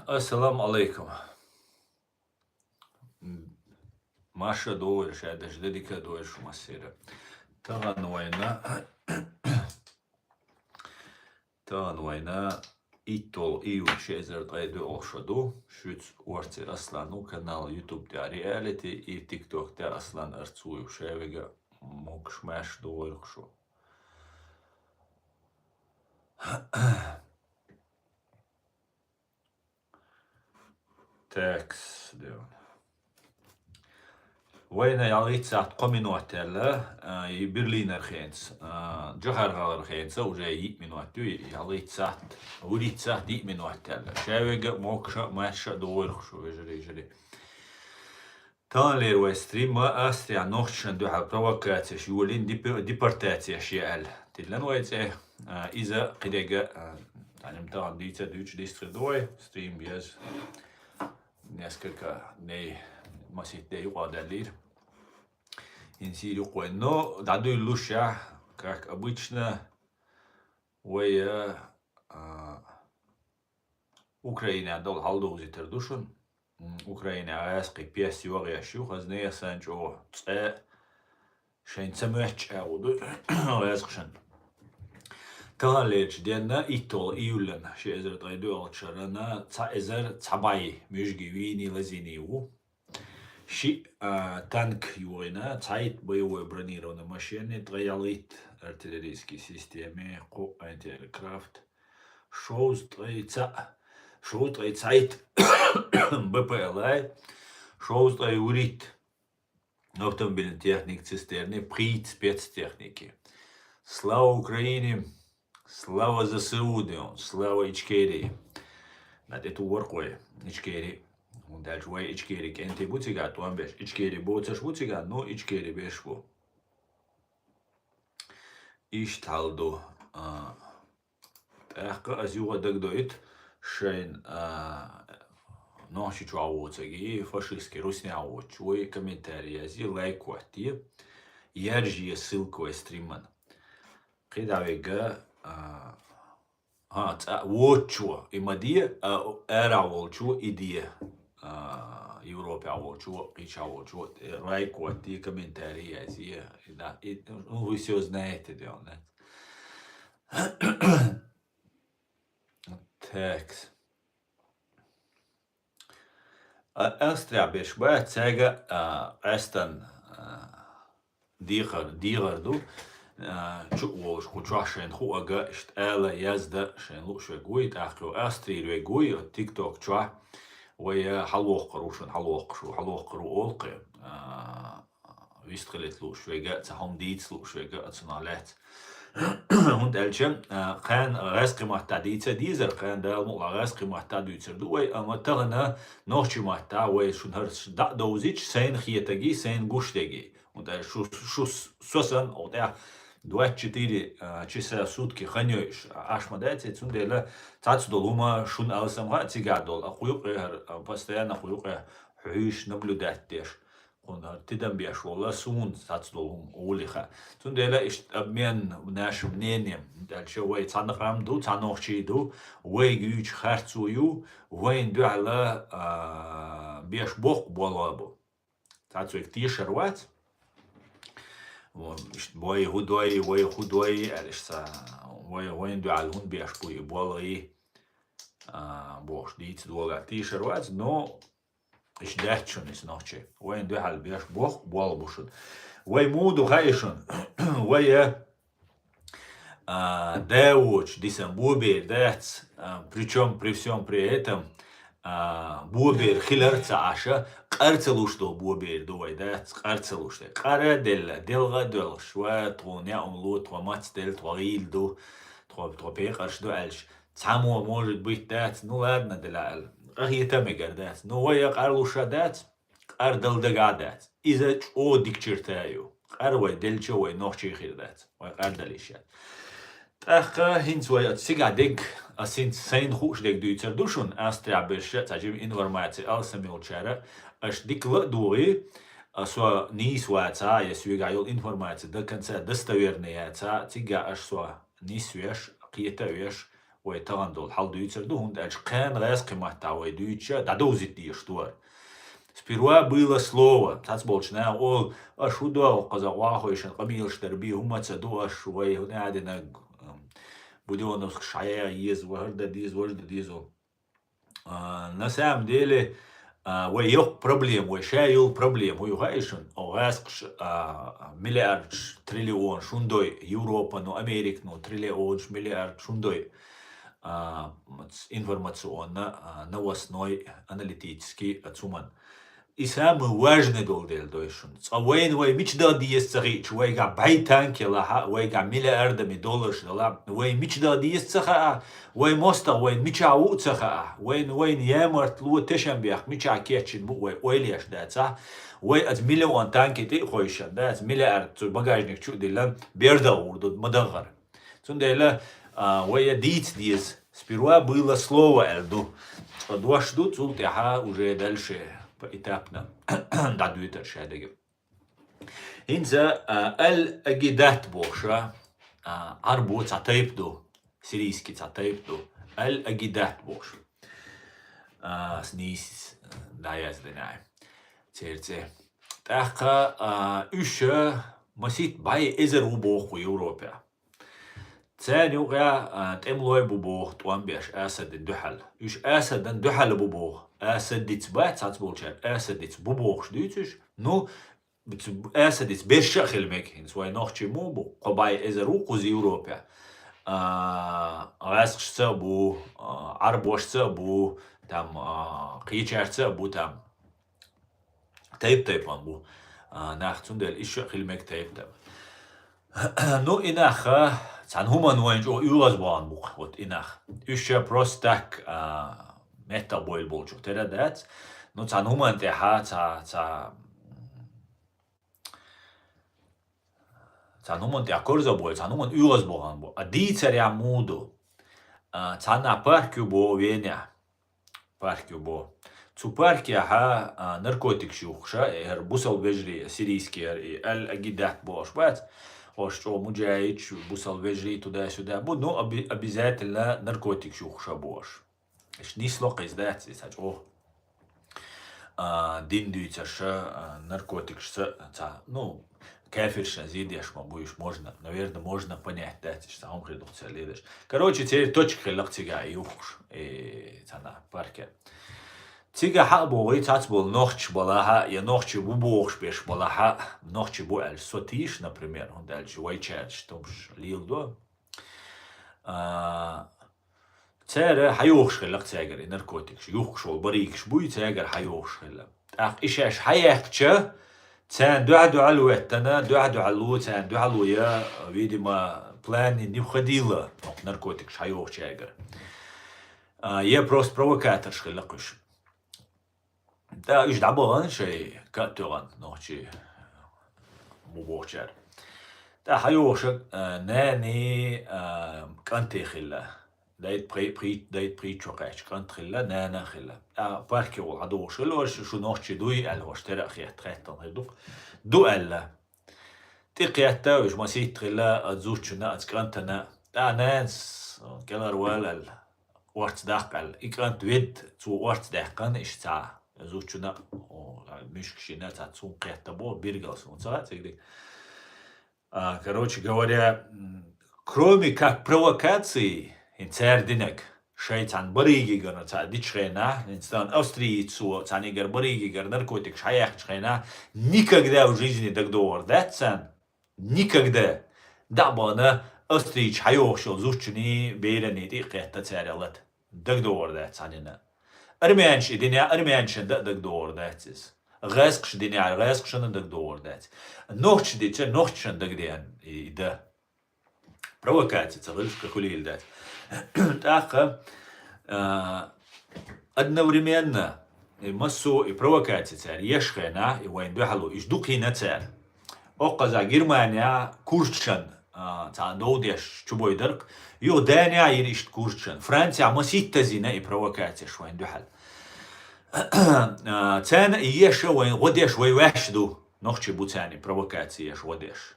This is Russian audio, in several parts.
Assalamu alaikum. Maša dover šāda ždedika dover šumasira. Tā noina itol iu šezer taidu olšadu. Šuts orci aslanu kanal YouTube tā reality I TikTok tā aslan arcuju šēviga mokš mēš doverkšu. Teks, dievn. Vaina ялгitsat kominoatella I Berliner gens. Джахаргар gens уже 1 минуту ялгitsat улицат 1 минутella. Шевега мокша маша доверхшу вежери. Танлер вестрима астрия нохшан духа провокация шулин депортация шиал. Тиллан вайце иза қидега танемтан дица дюч дистридой стрим без несколько дней масите юадалир. Инсирю но даду луша, как обычно, Украина дол халдузи тердушун. Украина аски пьес юагяшу, хазнея санчо шенцамеч ауду аскшан. Талеч денна итол иулен шезер тайду алчарана цаезер цабай мюжги вини лазиниу. Ши танк юина цайт боевой бронированной машины троялит артиллерийские системы ко антиаэркрафт шоу цайт БПЛА шоу урит автомобильной техник цистерны прит спецтехники. Слава Украине, слава ЗСУ, слава Ичкерии. Над эту воркой Ичкерии. Дальше вай Ичкери кенти бутига, туан беш Ичкери боцаш бутига, но Ичкери бешву. Ишталду. Эхка азюга дагдоит шейн ноши чуавоцаги, фашистский руснявоч, ой комментарии ази лайквати, яржие ссылку стриман. Кидавега вочу имадия, эра волчу идея. Европе волчу, Ича волчу, лайквати комментарии ази, да, ну вы все знаете, да. Текст. Австрия бешба цега эстан дигарду чуолш кучашен хуага штала язда шен луше гуит аху Австрия гуи TikTok чуа ويا حلوق روشن حلوق روق ويستغلت لوش ويجا تهم ديت لوش ويجا تصنعلات هند الجم كان رزق محتديت ديزر كان ده رزق محتديت دوي اما تغنا نوشي محتا وي شون هرش دوزيج سين خيتگي سين гуштеги und شو سوسن او ده 24 часа в сутки ханёешь ашмадайте цундела цацдолума шун алсамга цигадол ахуюк постоянно хуюк хуиш наблюдаттеш он тидам бешола сун цацдолум улиха цундела обмен нашим мнением дальше вой цанахамду цанохчиду вой гюч харцую вой дуала беш бог болабу цацуик тишерват وای خدای الشتا وای دو علون بیاش بوی بالای باش دیت دوغا تیشرواز نو اش دهچون اس نوچه وای دو حال بیاش بوخ بال بوشد وای مودو غایشون وای девуч дисам бубер дец причем при всем при этом бубер хилерца аша قرцелушто бубер дуай дец قرцелуште قره دلغه دل شويه تونيا املو تومات دل طويل دو тропеқарш до алш цамо может быть дец ну ладно дел ахита мегер дец ну вая قарлуша дец قردلдга дец иза о дикчертаю قروي دلچوي нохчи хир дец вай قردلиша Ach, hinzweiert sigadeg, sind sein hochsteg duizer duschen, Austria besche, tajim informatie als milchera, as dikla duri, so niswaca, jesugajol informatie, da kanca dostoверные, tiga as so nisвеш, qieta веш, ويتغندل حال دويتردو هунд эльч хэн рэскимахта войдуича дадозит диштуар. Сперва было слово, тацболчна, ол ашудо казахвахойшин камилштерби умацаду ашвей надина будёнов шая ез варда дизо. На самом деле ويوق проблем, ويشايل проблем, ويغايشن أغاسقش مليار تريليون شوندوي Европа, ну Америка, ну триллион миллиард шундои информационно новостной аналитический цуман. И самый важный долдел дойшун. А войн вой мечда диес царич, войга байтанки лаха, войга миллиардами долларов дала, вой мечда диес цаха, вой моста, вой мечау цаха, войн ямарт лу тешамбях, меча кетчин бу, вой ойлеш даца, вой от миллион танки ты хойшан, да, от миллиард, цуй багажник чудилан, берда урдут мадагар. Цундела, вой диц диес, сперва было слово эльду, дуашду цултяха уже дальше. Этапно дадует шадеги. Инза الأجدات بوشا عربو تعتيبدو سيريسكي تعتيبدو الأجدات بوش سنيس دايز دناي تيرتي تاخا إيش مسيت باي إزر وبوخ ويوروبا ثاني وقع تملوي ببوخ توان بيش أسد الدحل إيش أسد الدحل ببوخ أسدت بات تعتبولشات أسدت ببوخ شديتش نو أسدت بيرشخ المك هنس واي نوخشي مو بو قباي إزرو قوزي أوروبا غاسقش تابو عربوش تابو تام قيچار تابو تام تايب بو ناختون دل إشخ المك تايب نو إناخا تان هما نوينج أو يوغاز بوان بوخ وات إناخ إشا بروستاك ميتا بويل بولجو ترى دات نو تان هما انتحا تان هما انتحا كورزا بويل تان هما يوغاز بوان بو أدي تريا مودو تانا باركيو بو وينيا باركيو بو تو باركيا ها نركوتيك شوخشا إهر بوصل بجري سيريسكي الأجدات بوش بات Что муджаич, бусал вежри туда-сюда. Ну, обязательно наркотик шухша бош. Не слока издать, здесь, диндуется, что наркотик, что, ну, кефирша, зидешь, будешь, можно, наверное, можно понять, да, что он придется лидешь. Короче, теперь точка лактига и ухуш, и цена, парке. تيجا حق بوغي تعتبر نوخش بلاها يا نوخش بوبوخش بيش بلاها نوخش بو السوتيش например هون دالش ويتشاتش تومش ليلدو تيرا حيوخش خلق تيجر ناركوتيكش يوخش وبريكش بوي تيجر حيوخش خلق اخ إيشاش حيحكشة تان دعدو علوتنا دعدو علو تان دعلو يا ويدي ما بلان نبخديلا ناركوتيكش حيوخش تيجر يا بروست بروكاترش خلقش دا إيش دعبان شيء كاتوران نوشي مبوشر دا حيوشك ناني كانتي خلا دايت بري شوكاش كانت خلا نانا خلا باركي والعدوش لوش شو نوشي دوي الوش ترى خيات تريتان هيدوك دو ألا تقيتا وش مسيت خلا أتزوجنا أتكانتنا دا نانس كلار والال وارت داقل إكانت ويد تو وارت داقن إيش تا زوجنا мишкшина цун қияттабо биргалсон цаатигди. Короче говоря, кроме как провокации, инцердинек шайтан баригигер цадичхена, инстан австрийцу цанигер баригигер наркотик шаяхчхена, никогда в жизни дагдор датсан, никогда дабана австрийч хайохшол зучни бейренити қиятта царялат дагдор датсанина. أرميانش دنيا أرميانش دق دور داتس غاسقش دنيا غاسقش دق دور دات نوخش ديتش نوخش دق ديان إذا провокация تغلش كخليل دات تأخ одновременно مسو провокация تار يشخنا وين دحلو إيش دقينا تار أقزا جرمانيا كورشن تاع دوديش شبوي درك يو دانيا يريش كورشن فرنسا مسيت تزينا провокация شوين دحل تان يش وين غديش وي واشدو نوخشي بوتاني провокация يش غديش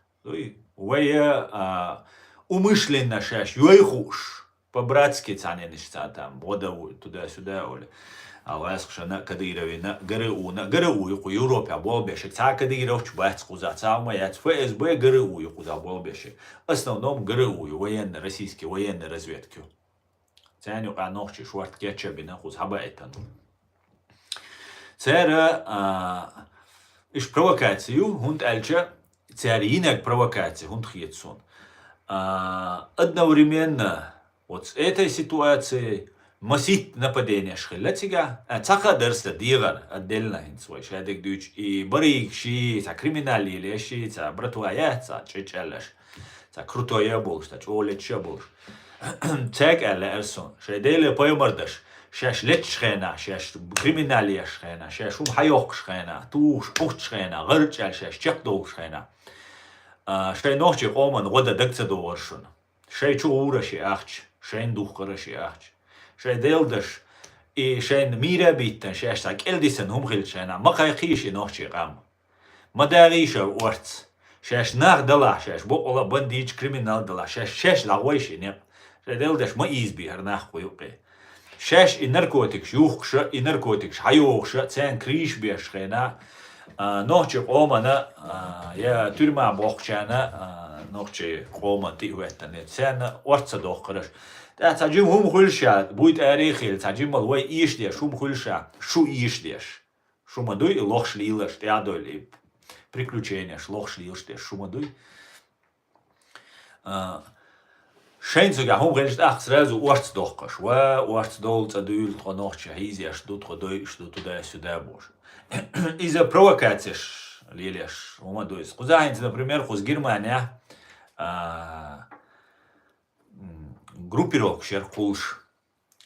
وي умышленно шаш юйхуш по-братски цанениш там, вода туда-сюда, оля. Аласхшана Кадыровина, ГРУ, Европа, Болбешек, Ца Кадыров, Чбацкуза, Цамаяц, ФСБ, ГРУ, куда Болбешек. В основном ГРУ, военные, российские военные разведки. Цяню Анохчи, Шварт Кетчабина, Хузхабайтан. Цера иш провокацию, хунд Альча, царинок провокации, хунд Хитсон. Одновременно вот с этой ситуацией масит нападение шхелатига, цаха дерста дигар отдельно свой шадик дюч и барик ши, ца криминали леши, ца братвая, ца чечалаш, ца крутое болш, ца чолече болш. Цек алла эрсон, шаделе поймардаш, шаш леч шхена, шаш криминали шхена, шаш хайок шхена, туш пуcht шхена, гырчал шаш чекдол шхена. Шай нохчи оман года декца дооршун. Шай чуура ши ахч, шайн духкара ши ахч. Шай делдаш и шайн мира биттен шаш так элдисен хумхил шайна. Махай хиши нохчи гам. Мадариша орц. Шаш нах дала шаш бокола бандич криминал дала шаш шаш лагойши не. Шай делдаш ма изби харнах хуюqi. Шаш и наркотикш юхша и наркотикш хайохша цен криш беш шайна. Нохчи омана я тюрьма бохчана нохчи кома тиуэттане цен орца дохкараш. Таджим хум хульша будет арихил таджим малвай ишлеш шум хульша шу ишлеш шумадуй лохшлилаш тядой приключения лохшлилш шумадуй шейн sogar хум хульш ах сразу орц дохкаш ва орц дол цадуй нохчи хизеш дут ходой что туда-сюда бош. Из-за провокаций лилеш умадуй. Кузаинц, например, хуз Германия группировок шеркулш.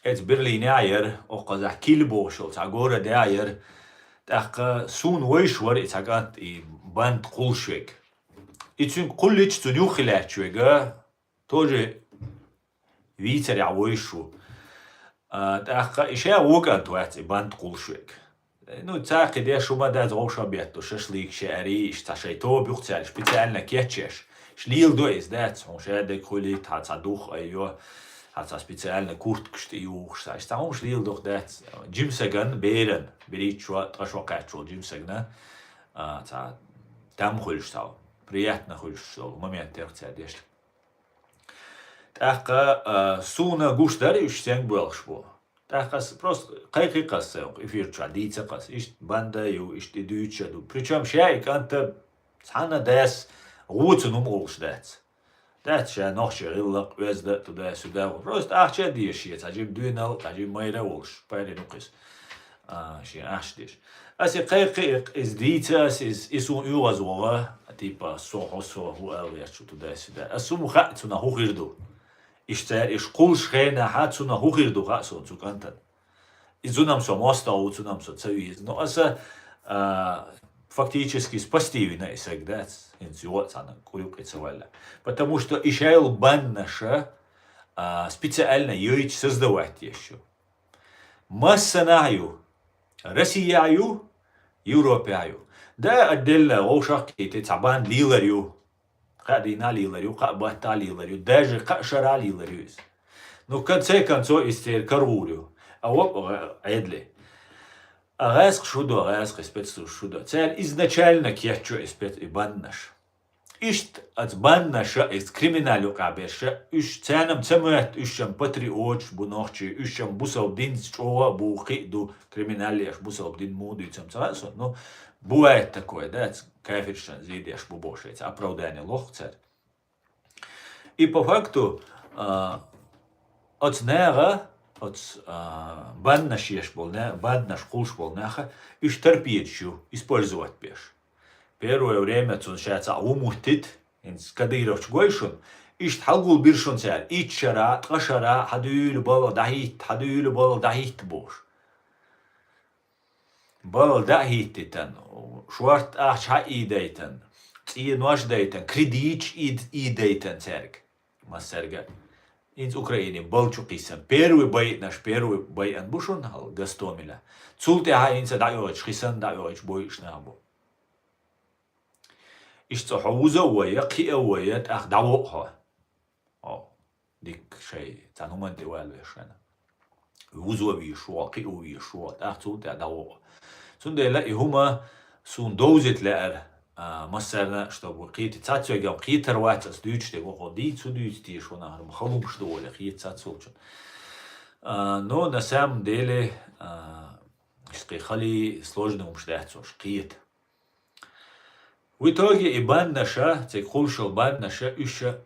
Эц Берлин айер, оказа килбошел, цагора дайер, так сун войшвар и цагат и банд кулшвек. И цун кулич цунюхилячвега тоже вицаря войшу. Так еще уган туац и банд кулшвек. Ну, цаки де шума да зоша бетту, шашлик шари, шташайто бюхцаль, специально кетчеш. Шлил до из дат, он шадек хулит, hat sa дух, айо, hat sa специально куртк штиюх, ста он шлил до дат. Джимсаган берен, берит шо, трашо качо, джимсагна, та там хульштал, приятно хульштал, момент терцядеш. Так, суна гуштар юштянг белшбо. Просто какие кассы, эфир традиция касс, ищ банда ю, ищ идущаду. Причем шайк анта цана дес гуцунум олшдец. Дец ша нохши риллак везда туда-сюда. Просто ахча диши, таджим дуйнал, таджим майра олш, пайри нукис. Ши ахшдиш. Аси какие из дитас из un юразура, типа сохосо хуэлвячу туда-сюда. Асуму хатсуна хухирду. Иш кул шхена хатсуна хухирду хатсун цукантан. Изунам со моста, уцунам со цавиз. Но аса фактически спасти вина исэгдат инсиуацана куюкайцавалла. Потому что ишайл бан наша специально йоич создавать еще. Массанаю, Россияю, Европею. Да отдельно ошаки ты цабан лиларю. Кадина лиларю, кабата лиларю, даже кашара лиларю. Но в конце концов истер карурю. А вот эдли. Араск шудо, араск спецу шудо. Цель изначально кечо спец и баннаш. Ишт от баннаша из криминалю кабеша. Иш ценам цемет, ишам патриот, бунохчи, ишам бусал дин чова бухи ду криминалеш, бусал дин муду и цемцасо. Ну, бывает такое, да, кафиршан зидеш бубошец, оправдание лохцет. И по факту от нега, от баннаш ешбол, баннаш кулшбол неха, иш терпетью использовать пеш. Первое время цуншается умутит, инс кадыровч гойшун, иш тхалгул биршун цер, ичара, тхашара, хадюлю бала дахит бош. Бал дахиттен, шварт ахч хаидейтен, ци нож дейтен, кредич идейтен церк. Массерга. Инс Украине балчукисен. Первый бай анбушун хал гастомиля. Цулте ха инса дайоч, хисан дайоч бойшнабу. Иш цохуза уая, кия уая, ах давоха. ديك شيء تانومان دي والوشنا وزوبي شو قيوي شو تاخذ تداو سون لا هما سون دوزت لأر مثلا чтобы قيت تاتسو جام قيت روات سدوش تي وقدي سدوش تي شو نهار مخلوم что ли قيت تاتسو но на самом деле خلي сложно умштяцош قيت в итоге и бан наша текхулшел бан наша еще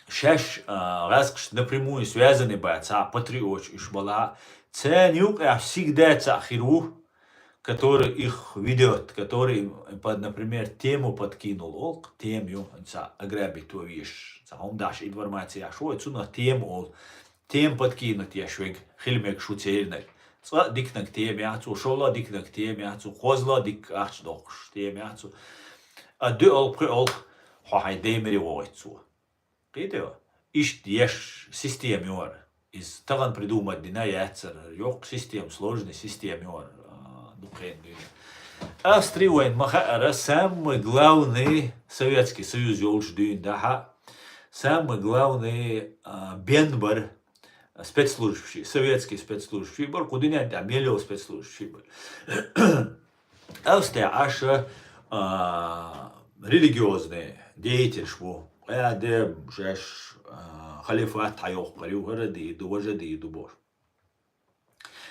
шаш раз напрямую связаны бойца патриот уж была ценюк всегда цахиру который их ведет, который, например, тему подкинул, тему, аграбит то вещь, он дашь информацию, а что это на тему, тем подкинуть я швег, хильмек шутельный, дикнак теме, шола дикнак теме, хозла дик арчдох теме, а дуал приол, хай демери воицу. Видите, ищ ешь систем юр, из таган придумать дина яцер, ёк систем сложный систем юр. Австрия Махара самый главный Советский Союз Юлждюн Даха, самый главный бенбар спецслужащий, советский спецслужащий бар, куда не обмелил спецслужащий бар. Австрия аша религиозный деятель шву, де жеш халифат тайох парю городи дуважади дубор.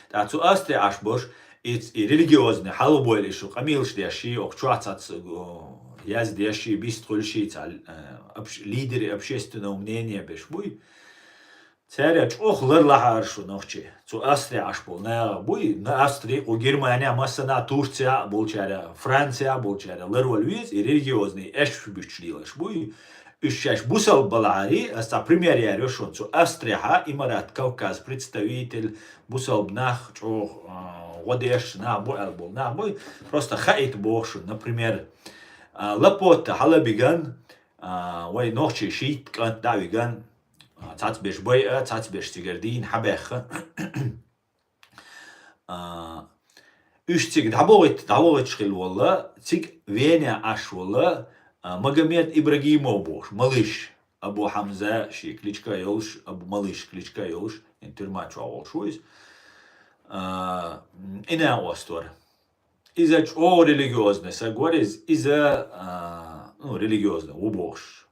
Тацу Австрия аш бош и религиозный халубой еще камилш дящий окчуацац яз дящий биструльщиц лидеры общественного мнения бешбуй царя охлар лахаршу ночи цу Австрия аш был на буй на Австрии у Германия масана Турция болчара Франция болчара лервальвиз и религиозный эш бючлилаш буй Ищаш бусал балари, а пример я решен, что Австрия, Имарат, Кавказ, представитель бусал бнах, что водеш на бой, албол на бой, просто хаит бошу, например, лапота, халабиган, вай ночи шит, кант давиган, цацбеш бойа, цацбеш сигардин, хабеха. Ищик давовит шхил волла, цик веня аш волла, Магомед Ибрагимов бош, малыш, Абу Хамза, ши кличка Йолш, Абу малыш, кличка Йолш, тюрьма чуал шуиз. Ина остор. Из-за чего религиозный, согласен, из-за религиозный, убош,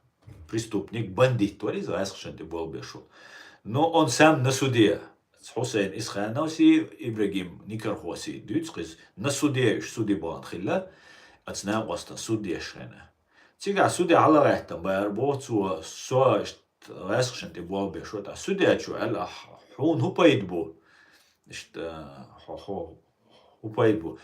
преступник, бандит, то есть, ты был бешут. Но он сам на суде, Хусейн Исханоси, Ибрагим Никархоси, дюцкис, на суде, суде был хилла, отсна оста суде шена. Тига суде аллахтам барбот су расхшенти был бешут, а суде чу аллах, он хупаидбу. Хупаидбу.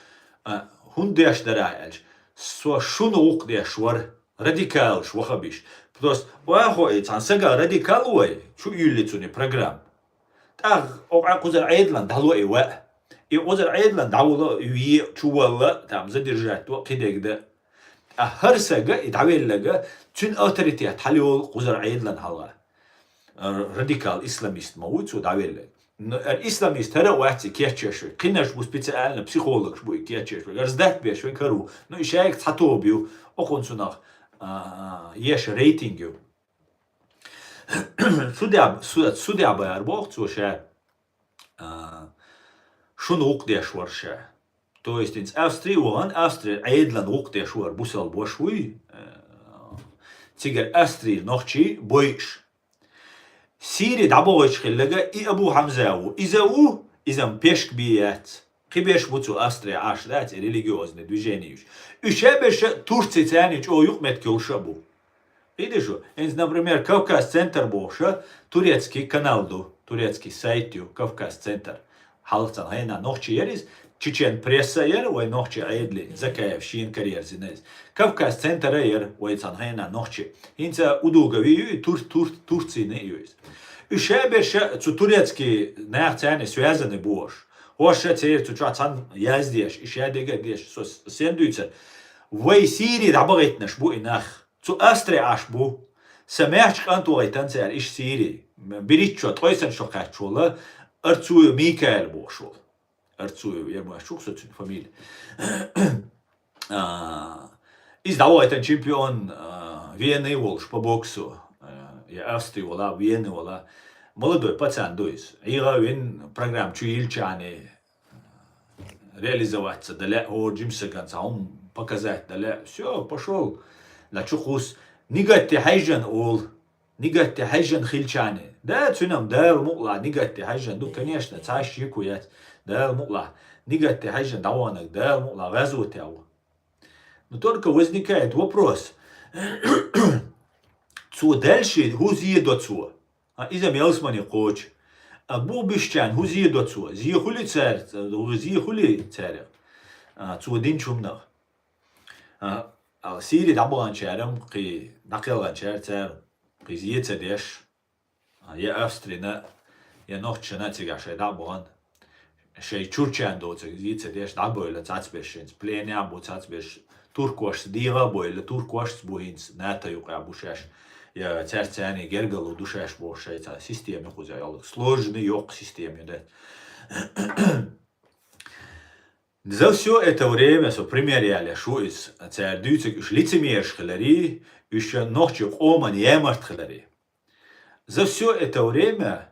Hun деш дараэльш, со шуну ук дешвар, радикал швахабиш. Просто вахой цансага радикал уай, чу юлицуни программ. Так, окузер Айдланд далуай ва. И озер Айдланд даула юи чувалла, там задержать, то кидегда. А харсага и давеллага, чун авторитет халиол кузер Айдланд хала. Радикал исламист мауцу давеллага. Исламист هذا واحد كيتشش قناش بو سبيتال بسيكولوج بو كيتشش غرزدات بيش وين كرو نو يشايك تحطو بيو اخون سناخ يش ريتينج سوديا باير بوخت سو شا شنو وقديش ورشا то есть in Австрии وان Австрия ايدلان وقديش ور بوسال بوشوي تيجر Австрии نوخشي بويش سيري دعبوش خلقة إي أبو حمزاو إذا بيشك بيات قبيش بوتو أستريا عاشرات ريليجيوزن движениюш إشابش تورتي تانيش أو يقمت كيوشابو Видишь, например, Кавказ-центр боша, турецкий канал, турецкий сайт, Кавказ-центр, халцан хайна нохчи ерис, чечен пресса ер, ой нохчи айдли, закаев шин карьер зинез. Кавказ-центр ер, ой цан хайна нохчи. Инца удугавию и Турции не юис. Ишебеша цу турецкий нахтяне связаны бош. Оша цер цу чацан яздеш, ишедега деш, сендуйцер. Вой Сирии дабагетнаш бу инах. Цу Австрия аш бу. Самяч канту айтанцер иш Сирии. Бериччо, тойсен шокачула, арцую Микаэл бошул. Арцую, я мой шуксу цу фамилия. Из того это чемпион Вены Волш по боксу. я Австрии вала, Вены вала. Молодой пацан, дуис. Ига вин программ чуильчане реализоваться, далее о Джимса Ганса, он показать, далее все, пошел. لا تشخص نيجاتي حيجن أول نيجاتي حيجن خيلشاني ده تنام ده المقلع نيجاتي حيجن دو كنيشنا تعيش يكويات ده المقلع نيجاتي حيجن دعوانك ده المقلع غزو تاو نتورك возникает вопрос цу дальше хузие до цу إذا ميلسماني قوش أبو بشتان هزيه до цу زيه خلي تسار زيه خلي تسار цу دين شومنا سيري دعبان شارم قي نقل شار تار قي زيت ديش يا أفسترينا يا نوختشنا تيجا شيء دعبان شيء تشورشان دو تيجا زيت ديش دعبو إلى تعتبرشين بليني عبو تعتبرش توركوش ديغا بو إلى توركوش بوهينس ناتا يوقع بوشاش يا تار تاني جرجل دوشاش بو شيء تا سيستم يخوزا يالك сложный يوق سيستم يده За все это время, со примеряли, что из цердюцек уж лицемерш хлари, еще ночью оман емарт хлари. За все это время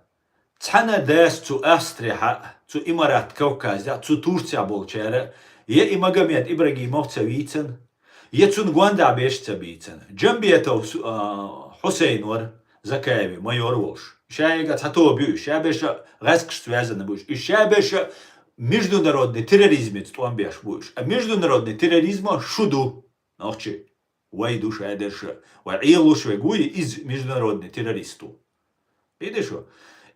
цана дес цу Австрия, цу Имарат Кавказя, цу Турция болчера, е Имагомед Ибрагимов цавицен, е Цунгуанда беш цавицен. Джамби это Хусейнор Закаеви, майор Волш. Шайга цато бю, шабеша газк связаны буш, и шабеша международный терроризм это беш будешь. А международный терроризм шуду. Ночи. Вай душа дерша. Вай илуш вегуи из международный террористу. Видишь что?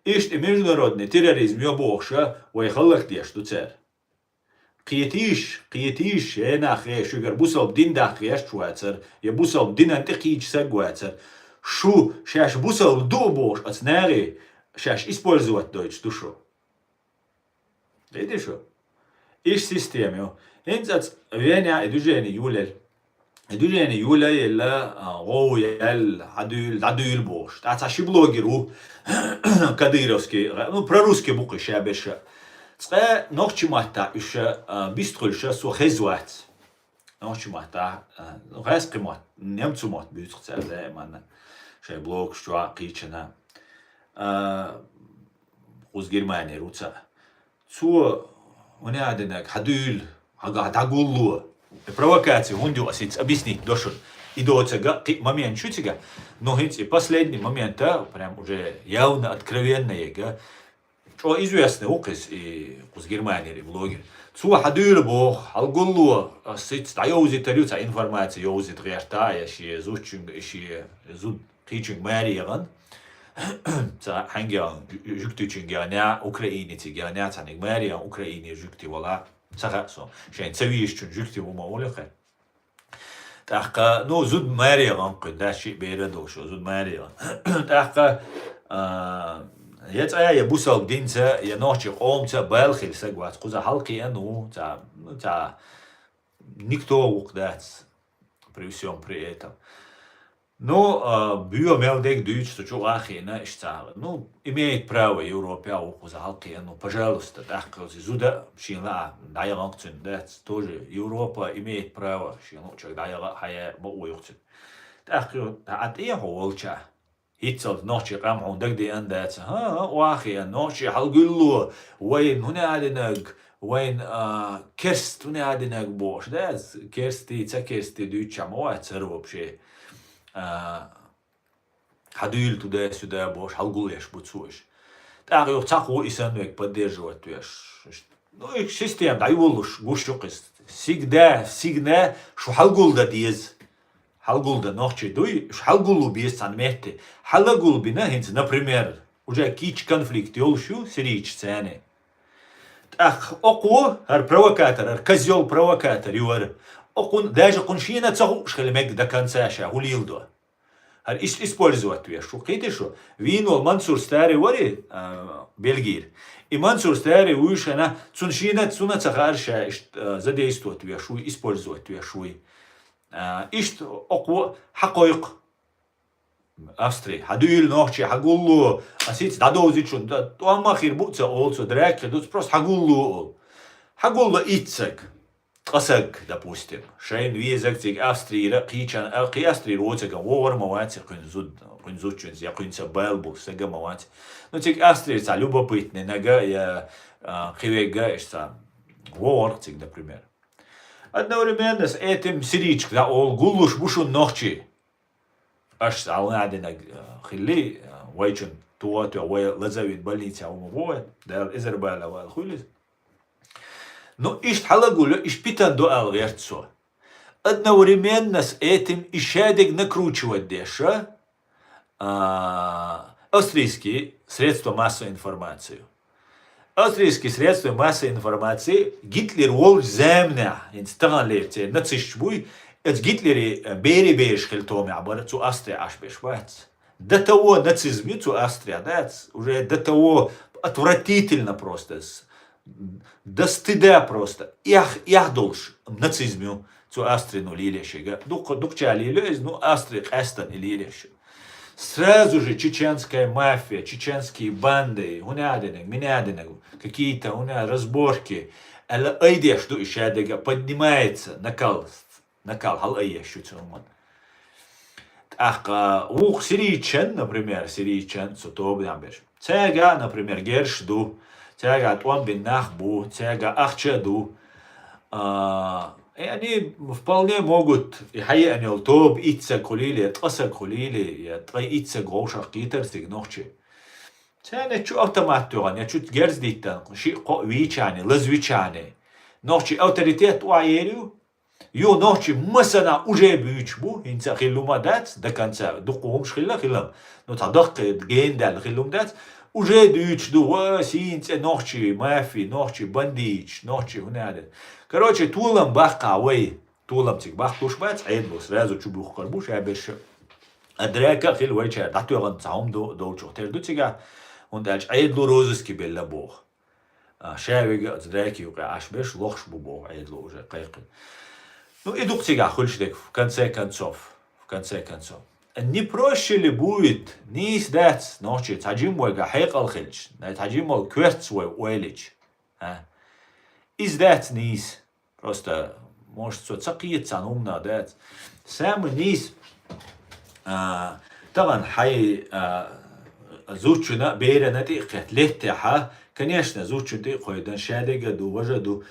Ишь международный терроризм ёбоша, вай халах деш ду цер. قيتيش هنا خي شجر بوصل بدين داخل شواتر يا بوصل بدين انتقيج سجواتر شو شاش بوصل دوبوش أتناري شاش использовать Deutsch душу. Видишь что? Иш система. Инзац веня идужени юля يلا غويل عدول бош. تعرف блогеру кадыровский, ну про русский буквы шабеша. Цэ ночи мата еще бистрольше со хезват. Ночи мата резкий мат немцу мат бистрцэ да мана. Шай блог что кичена. Уз Германия руца. Цу ونعدنك حدول هتقولوا провокации هندو أسيت объяснить дошло и до этого момент чутига но и последний момент прям уже явно откровенный что известный указ и из Германии блогер цу حدول бог هتقولوا أسيت تايوزي تريوتا информация يوزي تغيرتا يشي زوجين يشي زود teaching ماريغان تا هنگام جوکتی چنگانه اوکراینی تیگانه تا نگماری اوکراینی جوکتی ولا سخصو شاید سویش چون جوکتی و ماوله تحقق نو زود ماری قنقد ده شيء بيردو شو زود ماری تحقق يتأيى يبوسال دينتا ينوشي قومتا بالخيل سقوات قوزا حلقي انو تا никто وقدات при всем при этом. Но биомелдек дают, что чувахина иштала. Ну, имеет право Европа за халки, ну, пожалуйста, так, зуда, шина, дайаланг цундет, тоже Европа имеет право, шина, чак дайала, хая, боуюцин. Так, от ее волча. Хитцел ночи рамхун дагди андат, вахи, ночи халгулу, вайн, хунадинаг, وين كرست ونادنك بوش ده كرستي تكرستي دوتشا موات سرب شيء حدول туда-сюда бош халгулеш буцуеш. Так его цаху исанвек поддерживать туеш. Ну и система да юлуш гушчукис. Всегда шу халгулда диез. Халгулда ночи дуй, шу халгулу биес санметте. Халагул бина хинц, например, уже кич конфликт юлшу сирич цены. Так оку ар провокатор, ар козел провокатор юар. Окун даже куншина цаху шхелмек до конца ша гулилдо. هل использовать вещь. Шукайте что? Вино Мансур старый вари Бельгир. И Мансур старый уж она цуншина цуна цахарша задействовать вещь, использовать вещь. Ишт око حقائق Австрия. Хадуил ночи хагуллу асиц дадозичун да туама хир буца олцо драк дус просто хагуллу ицек. قصق допустим شين ويزك تيك أستري قيشان أقي أستري روتك وور مواتي قن زود شنز يا قن سبال بو سجى مواتي نو تيك أستري تعلوبة بيتني نجا يا قيوجا إيش تا وور تيك например одновременно с этим сиричк да ол гулуш бушун нохчи аш алнадина خلي ويشن توات ويا لزاوية больница умовое да إزربالا والخولي но ишт халагуля иш питан до алверцо. Одновременно с этим ищадик накручивать деша австрийские средства массовой информации. Австрийские средства массовой информации Гитлер вол земня инстаган левте нацистбуй от Гитлере бери хельтоми абар цу Австрия аж бешвац. До того нацизме цу Австрия, да, уже до того отвратительно просто. До стыда просто. Ях долж нацизму цу Австрину лилешега. Дук чалилез, ну Австрия эстан лилеш. Сразу же чеченская мафия, чеченские банды, миняденег, какие-то разборки. Эла айдеш ду ишадега поднимается накал, хал айеш чуман. Ах, ух сирийчен, например, сутоб набеш. Цега, например, герш ду. تاجا توان بالنخ бу, تاجا أخشدو يعني вполне могут يحقق أن يلطوب إتسا كليلي يتقصر كليلي يتقي إتسا غوشا قيتر سيغنوخشي تاني تشو أوتوماتوغان يتشو تجرز ديتان شيء ويشاني لزويشاني نوخشي أوتوريتيت وعيريو يو نوخشي مثلا уже بيوش بو إنسا خلوما دات دا كانسا دقوهمش خلام نو تدق جين دال خلوم دات уже дючду, синце, ночи, мафи, ночи, бандич, ночи, гунады. Короче, тулам бахка, тулам тик бах тушбац, айдлу, сразу чубух карбуш, я беш. Адрека хил вайча, датуган цаум доучу, терду тига, und als айдлу розыски белла бог. Шавига, адреки, юка, аш беш, лохш бубо, айдлу уже, кайкы. Ну, и дук тига, хульшдек, в конце концов. Не проще ли будет нис дать ночи таджимой гахайкал хильч, таджимой кверцвой уэлич, издать нис, просто может цакиется умно дать, сам нис, طبعا حي زوجنا بيرنا تيقت لتها конечно زوجنا تيقيدن شادق دو وجدو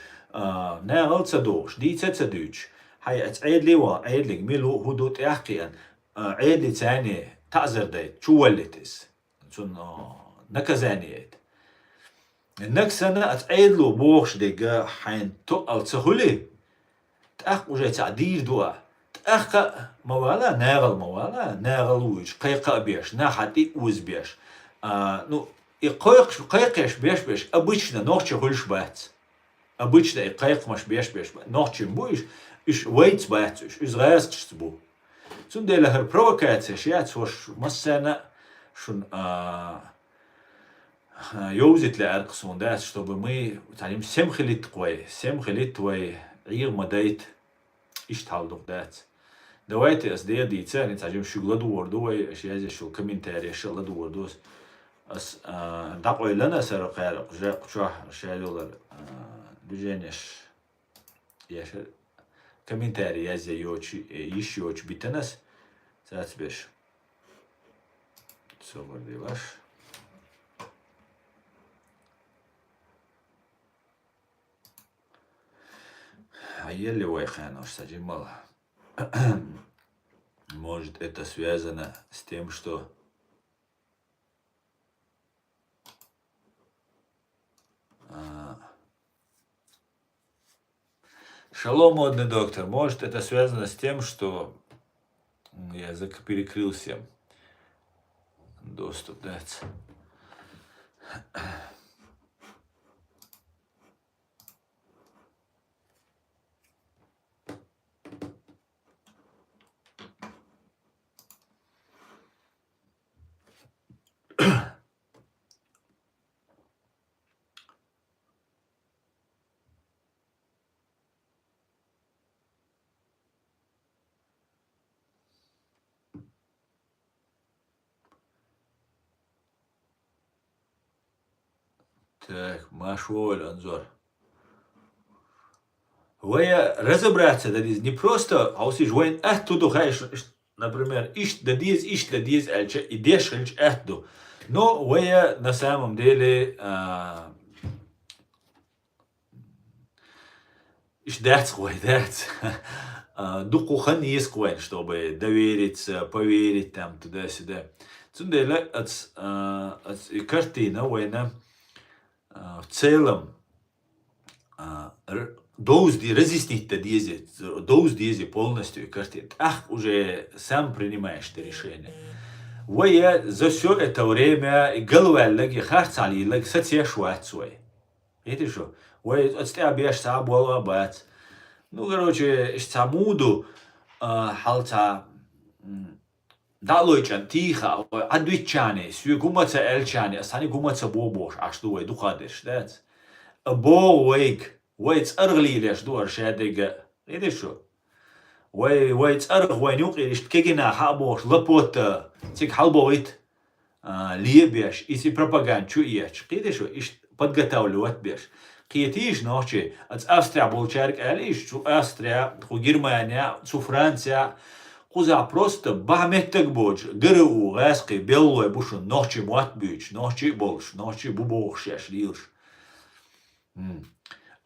ناغل صدوش دي تصدوش حي اتعيد لي وعيد لك ميلو هدو تيحقيا عيد ثاني تعذر دايت شو ولتس نكزانيت النكسنا اتعيد له بوخش ديجا حين تقل تسهولي تأخ وجاي تعدير دوا تأخ موالا ناغل ويش قيقا بيش ناحتي وز بيش ну и قيقش بيش обычно ночью хульш бат обычно и قيق беш ночью буиш иш вейц бат иш райст бу Цундела хер провокация шият свош массана шун يوزت لأرقصون داس чтобы мы تعلم سم خليت توي عير مدايت إيش تعلق دات دوائت أصدية ديتسا نتعلم شغل دور دوي أشياء شو كمنتاري شغل دور دوس أس دقوا لنا سر قارق جاء شو أشياء دولار بجانش ياش كمنتاري يازي يوش بيتنس ساعات بيش صور دي باش еле вайханош саджимал. Может, это связано с тем, что шалом, модный доктор. Может, это связано с тем, что язык перекрыл всем доступ дать. Так, Машуоль, Анзор. разобраться, не просто, а воин оттуда, например, ишь эльче, идешь оттуда. Но на самом деле ждать, духу ханис, чтобы довериться, поверить там туда-сюда. Цундела картина, в целом, разъяснить diese полностью картину. Уже сам принимаешь это решение. За все это время головеллек и харцалилек сатьешват свой. Видишь что? Отстябешь сабуала бац. Короче, самуду халта далойчан тихо, адвичане, сью гумаца эльчане, сани гумаца бобош, что духадеш, да? Бо вейц арглилеш дуар шадега. Видишь что? ويت أرغ وينوق كيجينا حابوش لبوتا تيك حالبويت ليبيش إيسي пропаганд شو إيش قيدة شو إيش подготавливать беш قيتيش نوشي أت أستريا بولشارك أليش شو أستريا خو Германия شو فرنسا قوزا просто بحمتك بوج قرؤو غاسقي بيلوي بوشو نوشي موات بيش نوشي بولش نوشي بوبوخ شاش ليلش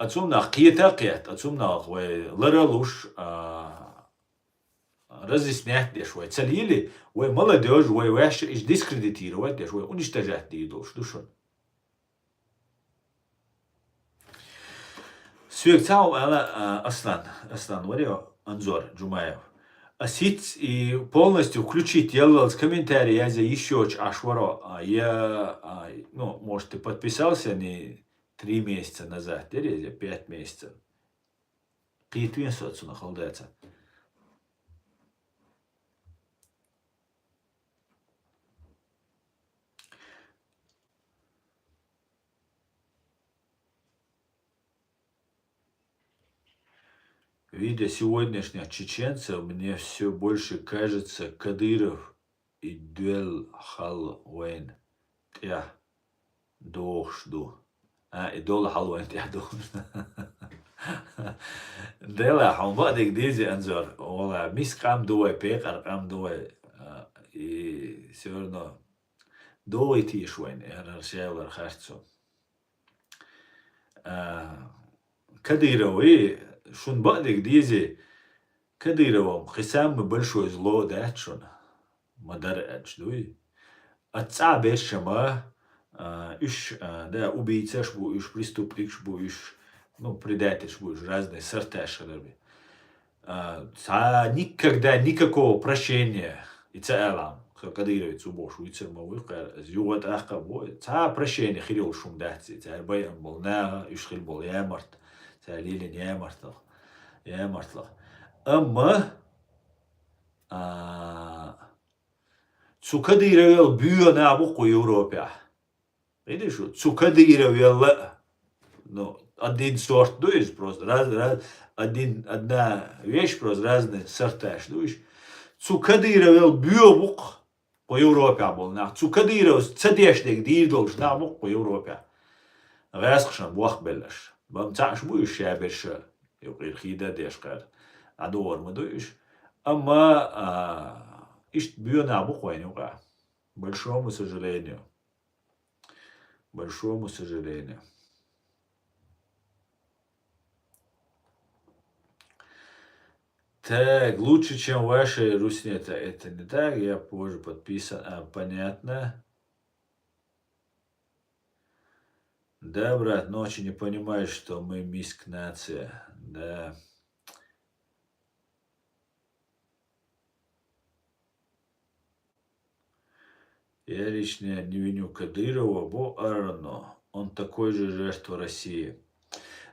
أتسومنا قيت أتسومنا لرلوش разъяснять дешь, целили, молодежь, ваш иш дискредитировать дешь, уничтожать дешь, душу. Свекцау Аслан варио Анзор Джумаев. Осить и полностью включить, делать комментарии, я за еще ашваро. Я, может, ты подписался не 3 месяца назад, или 5 месяцев. Киетвин соцу нахалдается. Видя сегодняшних чеченцев, мне все больше кажется Кадыров и Дуэл Халвейн. Я дожду. И Дуэл Халвейн я дожду. Дела хамбадик дизи анзор. Ола мис кам дуэ пекар кам дуэ. И все равно дуэ тишвейн. Я расшевлер харцу. Кадыров и шун бадик дизи Кадыровым хисам большое зло датшун. Мадар эчдуй. Отца бешама иш да убийцаш бу иш преступник бу иш предатель бу иш разные сорташи. Никогда никакого прощения и целом. Кадыровец убош уйцерма уйкар зюгат ахка бой. Прощения хирил шум датси. Байан был на иш хил был ямарт. Лилин ямартлах. Ama zu Кадыровел бьё на буку Европе. Видишь, zu Кадыровел, один сорт, дуешь просто, одна вещь просто, разные сорта, дуешь. Zu Кадыровел бьё бук по Европе был, zu Кадыров цадешник дирдолш на бук по Европе. Расхшан буах белаш. بمتعش بوش شابش يقول خيدا ديشقر عدور مدوش أما إيش بيونا بقوين يوقع большому сожалению. Так, лучше, чем ваши руснета. Это не так, я позже подписан. Понятно. Да, брат, ночью не понимаешь, что мы миск нация. Да. Я лично не виню Кадырова, бо Арно. Он такой же жертва России.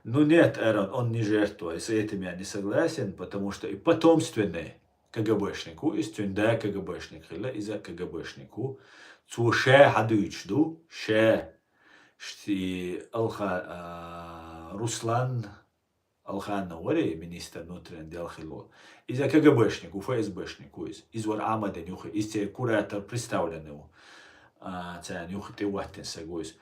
Нет, Эрон, он не жертва. И с этим я не согласен, потому что и потомственный КГБшнику, и стюнда КГБшник, и за КГБшнику, цуше хадуичду, что Руслан Алхан Навари, министр внутренних дел Хило, из-за КГБшнику, ФСБшнику, из Амада Нюха, из куратор представленного, нюха ты ваттен сагуис.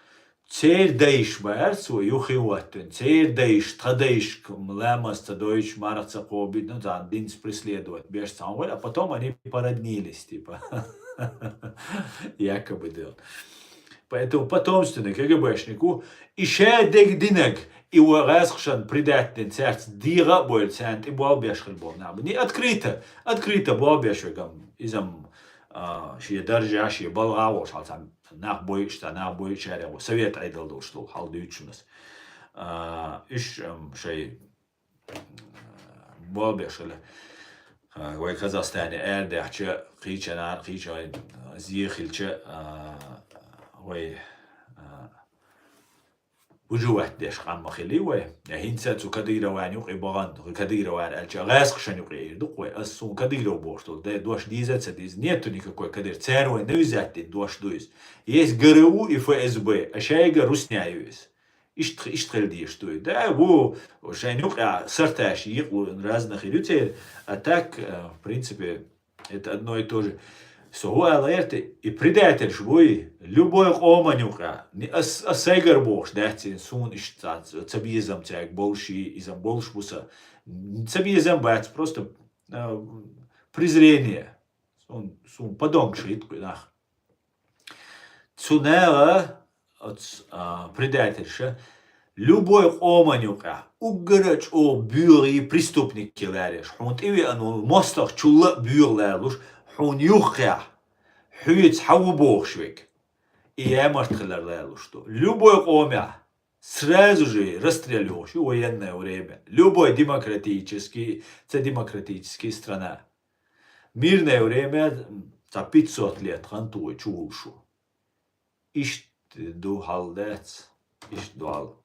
Цер дейш бэрцу юхиуаттун, цер дейш, тадейш, лэмас, тадойч, марца, кобит, ну да, динс преследовать, бежь сам, а потом они породнились, типа. Якобы, да. Поэтому потомственный КГБшнику еще дегдинек и уразхшан придатный церц дира больцент и буалбешхал был. Не открыто буалбешвегам изам шие держащие балгавош алцам нах бой шарягу совет айдалдул что халдючнус. Иш шей буалбешхал в Казахстане эрдехче қичанар қичай зихилче وي وجوات ديش قام خلي وي هينسا تو كديرا وان يقي بغان كديرا وان الجا غاسق شن يقي دق وي اسو كديرا بوشتو ده دوش ديزات سديز نيتو نيكو كدير تسارو نوزات دوش دوز يس غرو اف اس بي اشايغا روسنيايوس اشتغل ديش تو ده هو شان يقع سرتاش يقو разных людей а так в принципе это одно и то же. Согу алерти и предатель швуи любой оманюка не асегар бош датин сун иштат цабизам тяг больши изам большбуса цабизам бац просто презрение сун подоншит нах цунера от предательша любой оманюка уграч о бюри преступник келариш хунт иви ану мостах чулла бюрлерлуш حون يوخيا حيت حو بوخشوик. И я мартхалерлу что любой омя сразу же расстреливаешь в военное время. Любой демократический, это демократическая страна. Мирное время за 500 лет хантуй чулшу. Ишт ду халдец, ишт дуал.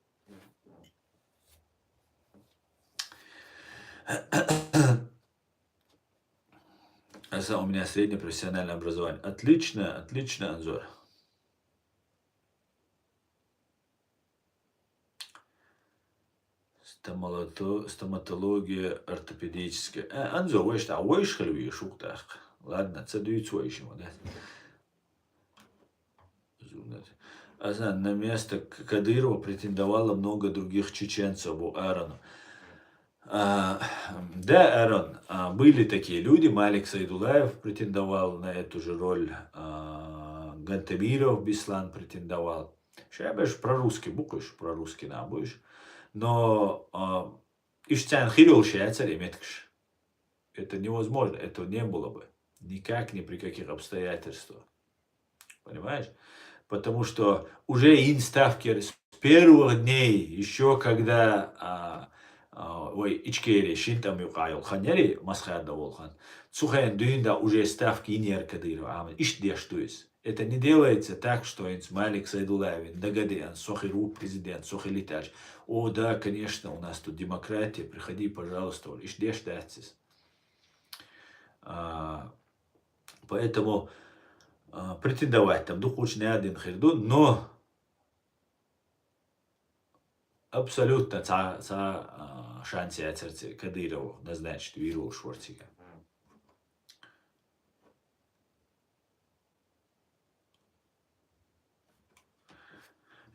У меня среднее профессиональное образование. Отлично, отлично, Анзор. Стоматология ортопедическая. Анзор, вы что, вы шхалви шуктах. Ладно, цадует свой еще, да. На место Кадырова претендовало много других чеченцев у Эрону. Да, Эрон, были такие люди, Малик Сайдулаев претендовал на эту же роль, Гантамиров Беслан претендовал. Сейчас про-русский буквишь, про-русский будешь. Но Иштян Хирил Шаяцареметкш. Это невозможно, этого не было бы. Никак, ни при каких обстоятельствах. Понимаешь? Потому что уже инставки с первых дней, еще когда ой, ичкери шинтам юкайл ханери масхарда волхан. Сухайн дюнда уже ставки не аркадиру, а иштештуис. Это не делается так, что инс Малик Сайдулаевин, дагадиан, сохиру президент, сохилитач. О, да, конечно, у нас тут демократия, приходи, пожалуйста, иштештатис. Поэтому претендовать там духучный один хирду, но абсолютно шансы от Кадырова назначить Виру Шварцика.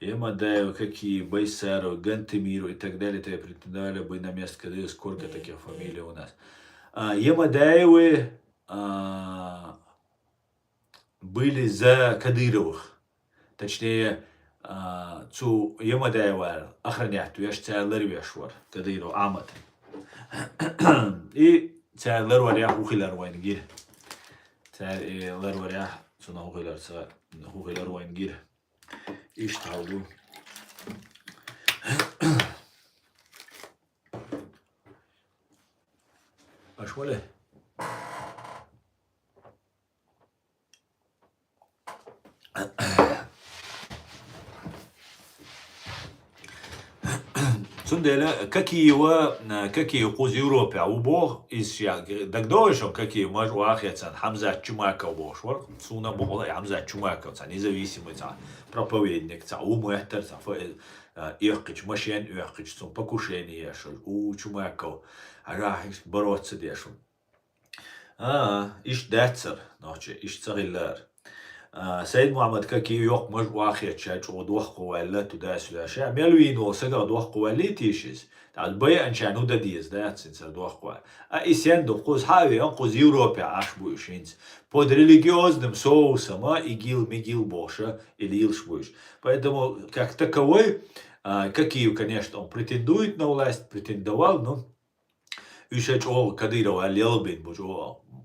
Ямадаева, какие Байсаров, Гантемиру и так далее, то претендовали бы на место Кадырова. Сколько таких фамилий у нас? Ямадаевы были за Кадыровых. Точнее, цу Ямадаева охранять, веш цайлер вешвар, Кадыров Амат. И цайлер варя ухилар вайнгир. Цайлер варя цуна ухилар вайнгир. Ишталду. Ашвале. Сунделя, какие куз Европе, а убор из дагдоишом, какие мажу ахяцан, Хамза Чумаков бошвар, суна богла Хамза Чумаков, независимый проповедник, умуэхтер, иркич, машин иркич, покушение, у Чумаков, ага, бороться дешем. Иш децер, ночи, иш цариллер. سيد محمد كاكي يوق مج واخيت شاج ودوخ قوالة تداس ودا شا ميلوين وسجا دوخ قوالي تيشز تعال بيا ان شانو دا ديز دات سنسر دوخ قوال ايسين دو قوز هاوي انقوز يوروبي عاش بوشينز под религиозным соусом ИГИЛ Боша или Илшбуш. Поэтому, как таковой, Киев, конечно, он претендует на власть, претендовал, но еще чего Кадырова Лелбин, боже,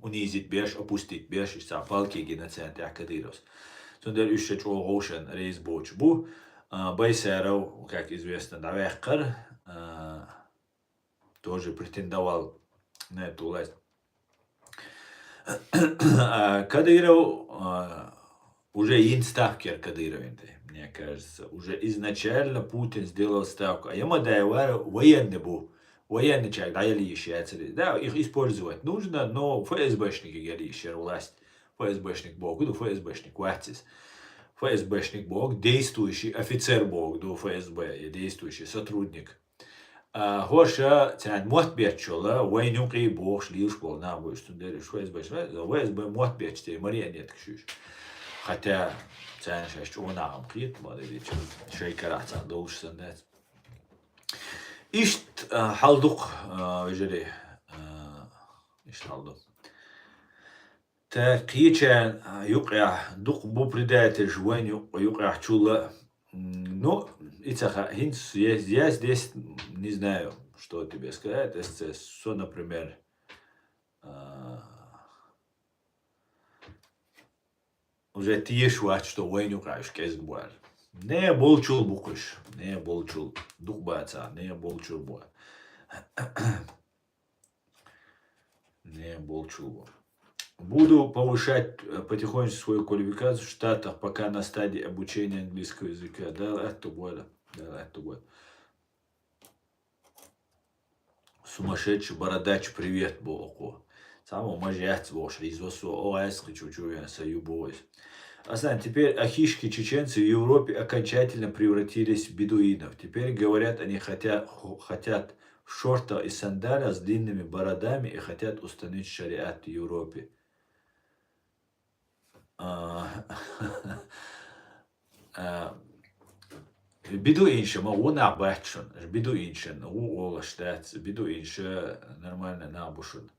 унизить беш, опустить беш, и сам палки геноцид Кадыровс. Сундер еще чего Рошен рейс боч бу, Байсеров, как известно, Давехкар, тоже претендовал на эту власть. Кадыров уже инставкер Кадыровин, мне кажется. Уже изначально Путин сделал ставку. А ему даевар военный был. Военный человек, да, или еще. Да, их использовать нужно, но ФСБшники гели еще власть. ФСБшник Бог, ну ФСБшник Ватис. ФСБшник Бог, действующий офицер Бог, до ФСБ, действующий сотрудник. Хоша тян мот бечола, войнюки Бог шлил школ на будет, что дали ФСБ мот бечте, Мария нет кшуш. Хотя тян шесть унагам крит, модели шейкарата должен дать. Ишт халдук вижели, ишт халдук. Та кичан юкя дук бу предатель жвань юкя чула. Ну, я здесь не знаю, что тебе сказать. Это что, например, уже тиешват, что войну каш кезгбуар. Не болчул букуш, не болчул духбаца, не болчул буа. Не болчул буа. Буду повышать потихоньку свою квалификацию в Штатах, пока на стадии обучения английского языка. Да, это было. Сумасшедший бородач, привет, Боку. Самого мажьяц вошли из восу ОАС, чуть-чуть, союбовось. Теперь ахишки чеченцы в Европе окончательно превратились в бедуинов. Теперь говорят, они хотят в шортах и сандалях с длинными бородами и хотят установить шариат в Европе. Бедуинши, он обачен, бедуиншин, у штат, бедуинши нормально набушен.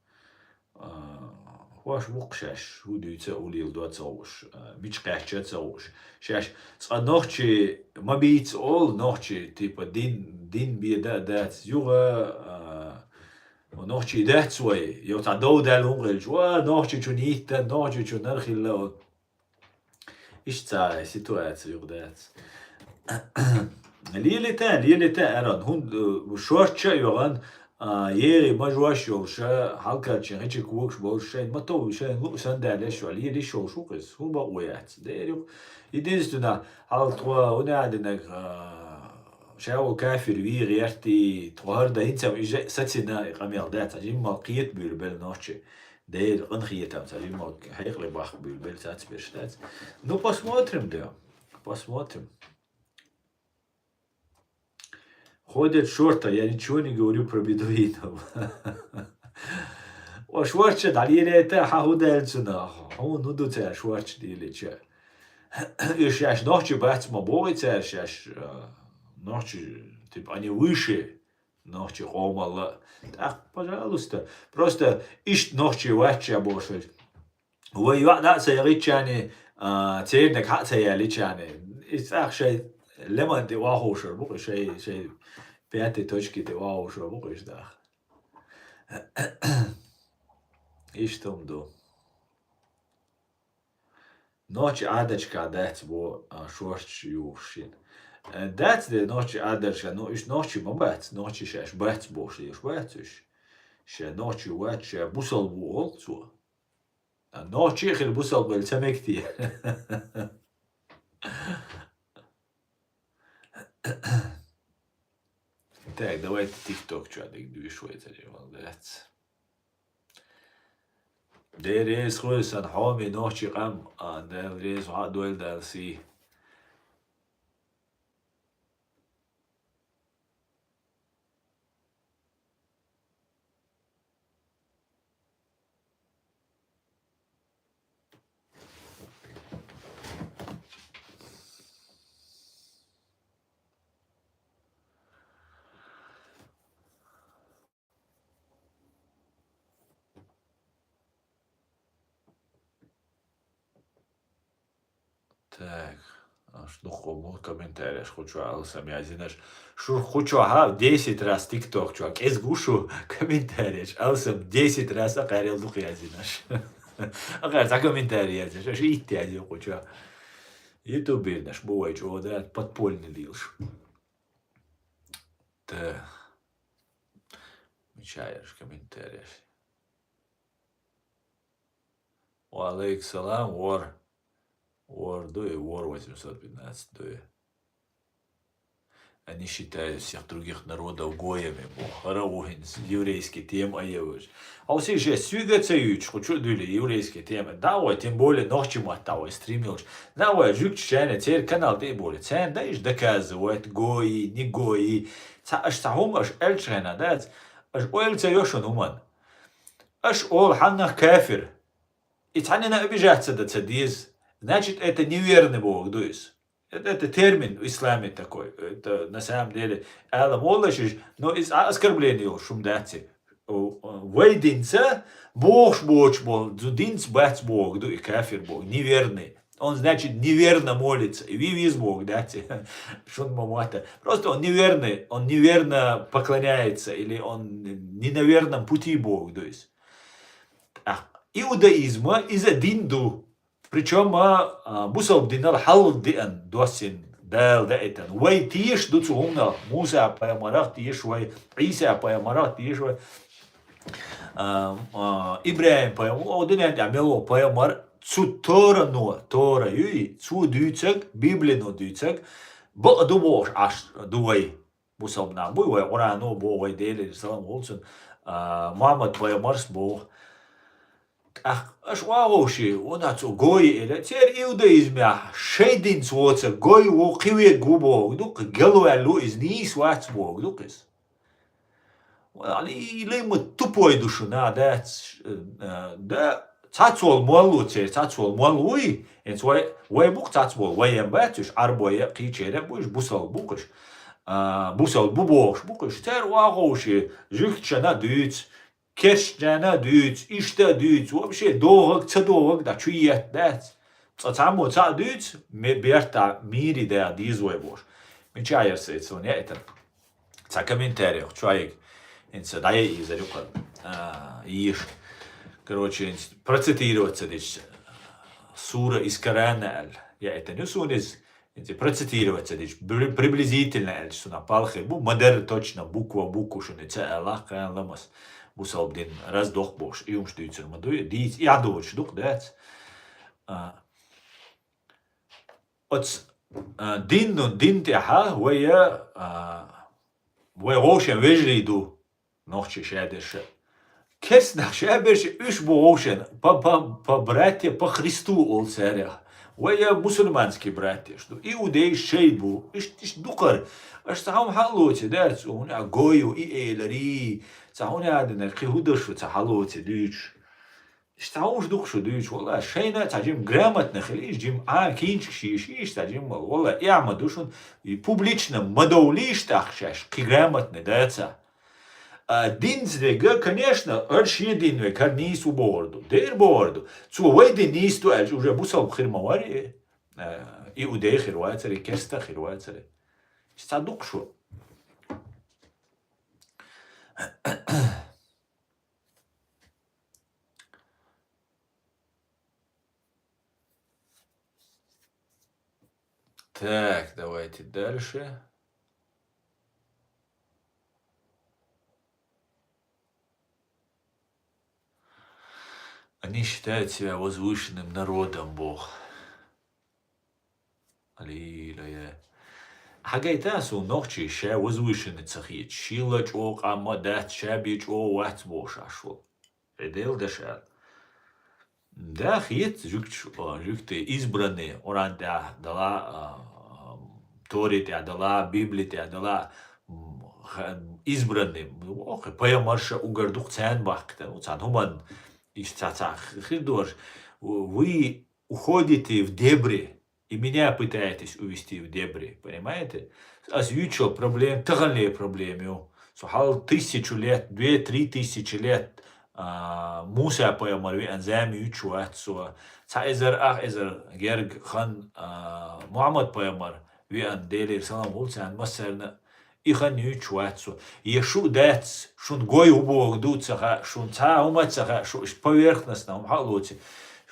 Хош вукшаш, удуйца улил дуацауш, бичкача цауш. Шаш, ночи мабиц ол, ночи типа дин биеда дат юга, ночи дат свой, йота доудал умрел, жуа ночи чунита, ночи чунархилла. Ишца ситуация югдат. ليلة أراد هون شورتشا يوغان يري مجواش يوشا حالكا تشينجي كوكش بولشين ما تو شين هو سندالش عليه ليش شو قص هو بقويات ديريو يدينستنا حال توا هنا عندنا شاو كافر وي غيرتي توهر ده هنسا إجا ساتسنا قميل دات عجيم ما قيت بيربل نوتشي دير قنخيتام عجيم ما هيقلي باخ بيربل ساتس بيرشتات ну посмотрим да посмотрим. Ходят шорта, я ничего не говорю про бедуинов. وشوارش دليل تا حهودل سنا هون ندو تا شوارش ديلي چه يشاش نوچي بات ما بوي تا شاش ночи типа они выше ночи хомала так пожалуйста просто ищ ночи вача больше вы да sayarичане церник хацаяличане исах шей лемон ты вахошер бу шей пятой точки ты вахошер бу да İşte do. Noć adečka dec bo šorč jušin. Dec de noć adečka, no iš noći ma bec, noći šeš bec bo še iš becuš. Še noći vet še busal bu olcu. Noći khil busal bel semekti. Так, давайте TikTok чатик движется, молодец. There خلص حامي نوشي قام there is واحد دول دارسي Так, ну, комментариях хочу алсам язинаш. Шур хочу ага 10 раз тикток чувак. Эс гушу комментариях алсам 10 раз акарил дух язинаш. Акар за комментарий язинаш. Аж итти язин хочу. YouTube наш бывает, что да, подпольный лилш. Да. Мечаешь комментариях. Уалейк салам, вор. Вор 815 дуэ. Они считают всех других народов гоями, Раугин, еврейский тем аевыш. А все же свигацаюч, хочу дули еврейские темы. Давай, тем более, ночью давай стримилш. Давай, жук чайна, теперь канал ты более. Цен даешь доказывает, гои, не гои. Аж сахум, аж эльчайна, да? Аж оэльцайошен уман. Аж ол ханнах кафир. И цанина обижаться до цадиз. Значит, это неверный Бог, дуис. Это термин в исламе такой. Это на самом деле но из оскорбления шумдати. Вейдинца Бог был, зудинц бац Бог, и кафир Бог, неверный. Он, значит, неверно молится. И вивиз Бог, дати. Шун мамата. Просто он неверный, он неверно поклоняется, или он не на верном пути Бог, то есть. Иудаизма из-за динду. Причем бусал динал хал диан досин дал даитан. Вай тиеш дуцумна Муса паямарах тиеш вай Иса паямарах тиеш вай Ибраим паяму одинен амело паямар цу Тора юи цу дүйцек Библину дүйцек ба дубош аш дуай бусал на буй вай орано бо вай дели салам олsun Мухаммад паямарс бо Аш ваоши, она цо гои эле, тер иудаизме шейдин цоца гои во киве губо, дук гелуэлу из нис вац бог, дукис. Али лема тупой душу на да цацол молу те, цацол молуи, энц вай бук цацол вай эмбатиш арбоя кичере буш бусал букиш. Бусал бубош букиш, тер ваоши, жихчана дүйц. Кешжана дүйц, ишта дүйц, вообще долг, цадолг, да чует, да. Цамо ца дүйц, ме берта мири да дизвой бош. Мечаерся это не это. Ца комментарий, человек, инца дай и зарюка, иш. Короче, процитироваться здесь сура из Корана, я это не сунез, процитироваться здесь приблизительно, что на палхе, модер точно буква, что не ца Аллах, кан ламас. Бусал дин раздох бош, и умштуется мадуе, дить, я дочь, дух, дать. От дин тяха, вая ошен вежриду, ночи шедеше. Керснах шебеш, уж бо ошен, по братья, по Христу олцеря. Вая мусульманские братья, что иудей шейбу, иш дукар, аш сахам халоте, дать, он гою и элари. Сахуни адина кихудершу цахалоти дүйч. Штауш духшу дүйч, валла шейна цажим грамотно хилиш, жим кинчик шиш, цажим валла яма душун и публично мадоулиш тахшаш, ки грамотно дается. Динзвега, конечно, арш единве, кар нису борду, дер борду. Цу вейди нисту, аж уже бусал хирмавари, иудей хирвацари, керста хирвацари. Стадукшу. Так, давайте дальше. Они считают себя возвышенным народом, Бог. Аллилуйя. Хагайтасу ночи ша возвышенный цахит. Шилач ок амадат шабич о ватбош ашвол. Предел дашал. Да, хит жукты избранные. Оран да дала Тори да дала Библия да дала избранные. Ох, паямарша угардух цен бахта. Уцан хуман ишцацах. Хидош. Вы уходите в дебри. И меня пытаетесь увести в дебри, понимаете? Озвучил проблем, тагальные проблемы. Сухал 1000 лет, 2-3 тысячи лет Musa poemar vi en zemi chuat so ta ezer gerg khan Muhammad poemar vi en delir salam ulsan maserne ich nu chuat so Yeshu dets schon goy ubog du tsaha schon ta umatsaha schon поверхностно haloti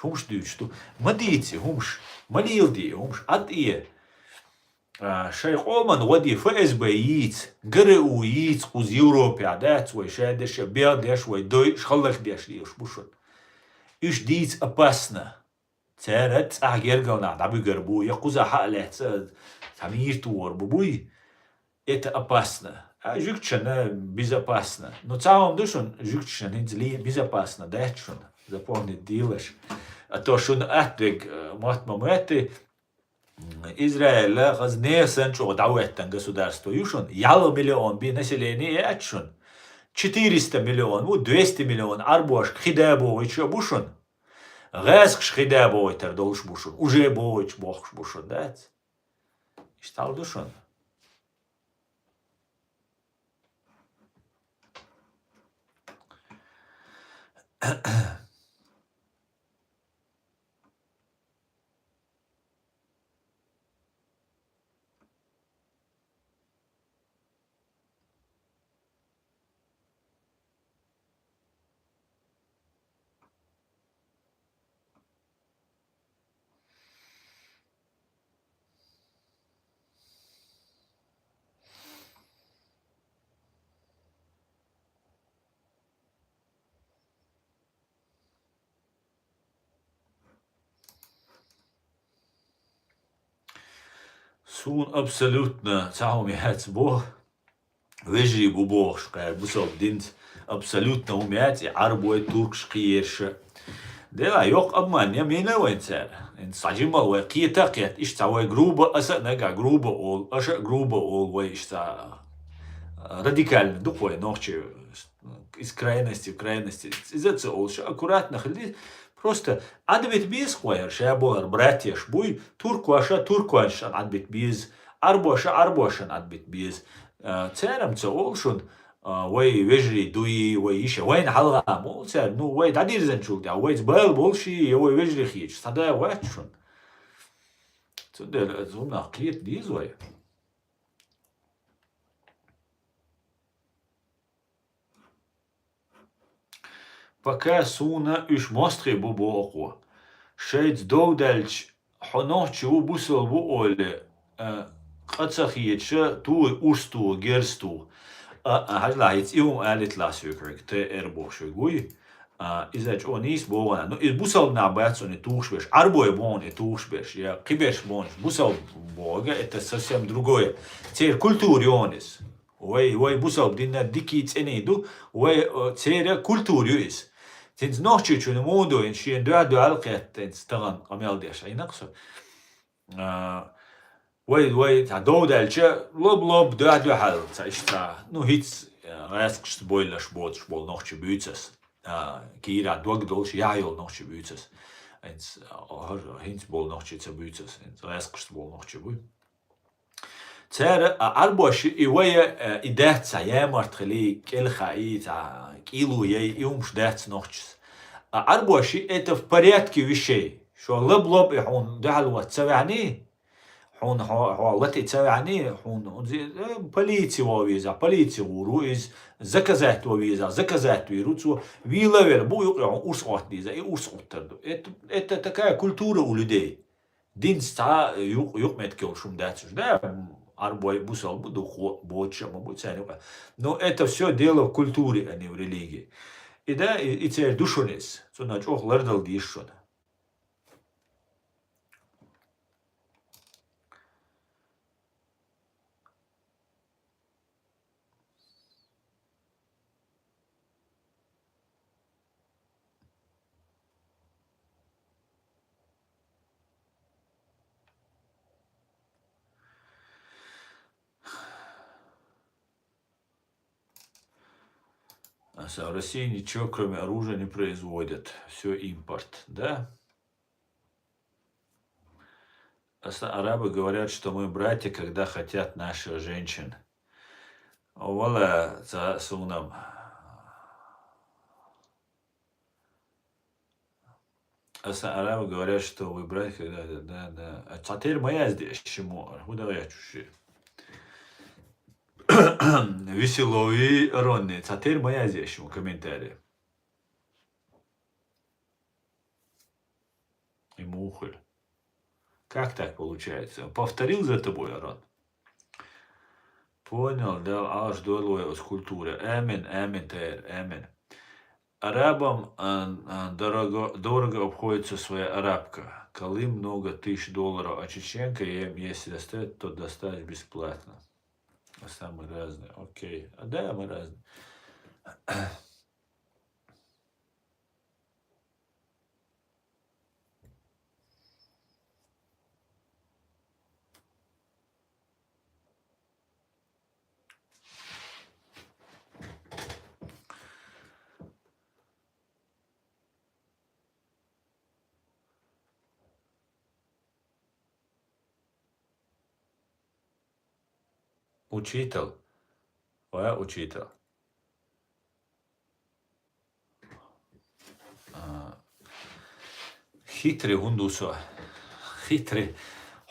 humш düçtu maditi humş malildi humş at ie Шейх Олман ودي ФСБ ييت قرأوا ييت قوز يوروبي عدات ويشادش بيادش ويدوي شخلق ديش ليش بوشون إيش ديت أباسنا تارت أحجرقلنا عدبي قربو يقوز حقلة تعمير تور ببوي إتا أباسنا جوكتشنا بيزاباسنا но цаом душон жукчен инзли безопасно дачун запомнить дилаш а то шун атвиг матмамети Израиль разнесен что дауэттен государство юшон ял миллион би население ачун 400 миллион, 200 миллион арбош хидабо и чё бушон Резк хидабо тер долш бушон уже боич бох бушон дать Штал душон Сун абсолютно цаум яц бо вежи бубох шкай бусов динт абсолютно умять и арбой турк шкиерше Дела yok обман я мина венцер ин сажимал ве киетакет иш цавой грубо аса нега грубо ол аша грубо ол ве ишта радикально духой ночи из крайности в крайности из-за олша аккуратно ходи просто адбит биз хояр шабор братья шбуй туркуаша туркуашан адбит биз арбошан адбит биз церам цо олшун وي وجري دوي ويش وين حلقة مو سر نو وي تعديل زنشوك ده وي زبال بولشي وي وجري خيج صدا واتشون تصدق زونا قيت دي زوي пока суна уж мостри бубо око шейц довдальч хонохчи убусол бу оле قصخيتش تو أستو جرستو هجلا هيت يوم قالت لا سوكرك تي إربوخ شوي إذا جونيس بوانا نو البوسال ناباتس أن توش بيش أربو يبون توش بيش يا قبيش بونش بوسال بوغا التسسيم دروغوية تير كولتور يونس وي بوسال بدينا ديكي تسنيدو وي تير كولتور يويس تنز نوحشي چون مودو إن شين دو عالقيت تنز تغن قميال ديش أي نقصو وي تا دودالچا لوب دو حل تا اشتا نو هيتس راسكش بويلش بول نوحشي بيوتسس كيرا دوغ دولش يايول نوحشي بيوتسس إنس هينس بول نوحشي تبيوتسس إنس راسكش بول نوحشي بوي تر أربوش إيويا إدات سيامرت خلي كل خايت كيلو يومش دات نوحشس أربوش إنت في порядке вещей شو لب يحون دعلوا تسوعني حون حوالتي تسوعني حون полиция وويزا полиция ورويز заказать وويزا заказать вируцу вилавер бу урсот диза и урсоттер это такая культура у людей дин ста юк меткел шум датсуш да арбой бусал буду больше мабуть но это все дело в культуре а не в религии и да и цер душонес so на чох лердал дишон В России ничего кроме оружия не производят. Все импорт, да? Арабы говорят, что мы братья, когда хотят наших женщин. Вала за сунам. Арабы говорят, что выбрать, когда... Да. А теперь моя здесь чему? Куда я чуши? Веселовый Ронни. Теперь моя здесь чему? Комментарии. И мухоль. Как так получается? Повторил за тобой, Арон? Понял, да, аж долой с культуры. Эмин, тейр, эмин. Арабам дорого обходится своя арабка. Коли много тысяч долларов, а чеченка им, если достать, то достать бесплатно. Самые разные, окей. Да, мы разные. Учитель. Учитель. Хитрый гундусо. Хитрый.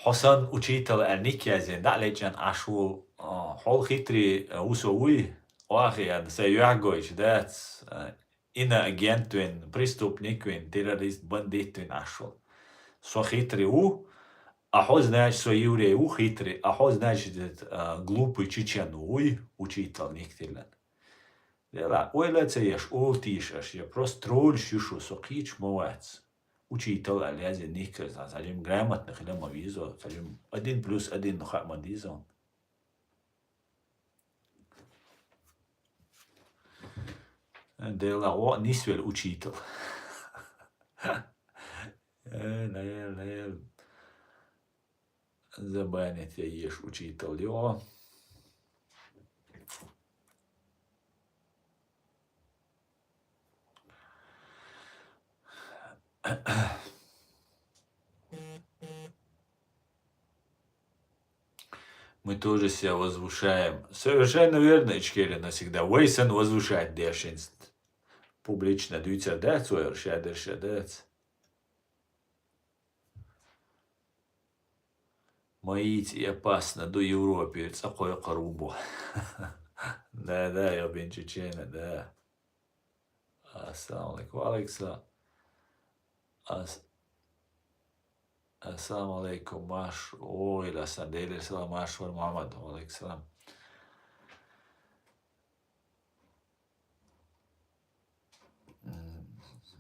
Hasan учитель никязен. Да, лечен ашу. Хол хитрый усовый. Оахиан сеюагойч. Да. Иноагентвин, преступниквин, террорист, бандитвин ашул. Со хитрый а хо значит, что еврей хитрый, а хо значит, глупый чечен учитель никтилен. Дела, ойлецееш, ултишеш, я просто тролль шушу, со хич мовец. Учитель алязен никер, садим грамотных или мавизо, садим 1+1 нухамадизон. Дела, нисвел учитель. Наверное, забанить я ешь учитель, йо. Мы тоже себя возвышаем. Совершенно верно, Ичкерин навсегда. Вейсон возвышает дешинст. Публично дюйца дец, дец. Моить и опасно до Европы, цакой карубу. Да, я бен чечена, да. Ассаламу алейкум, Алекса. Ассаламу алейкум, Маш. Ой, ласан, дейли салам, Маш, вар Мухаммад, алейкум салам.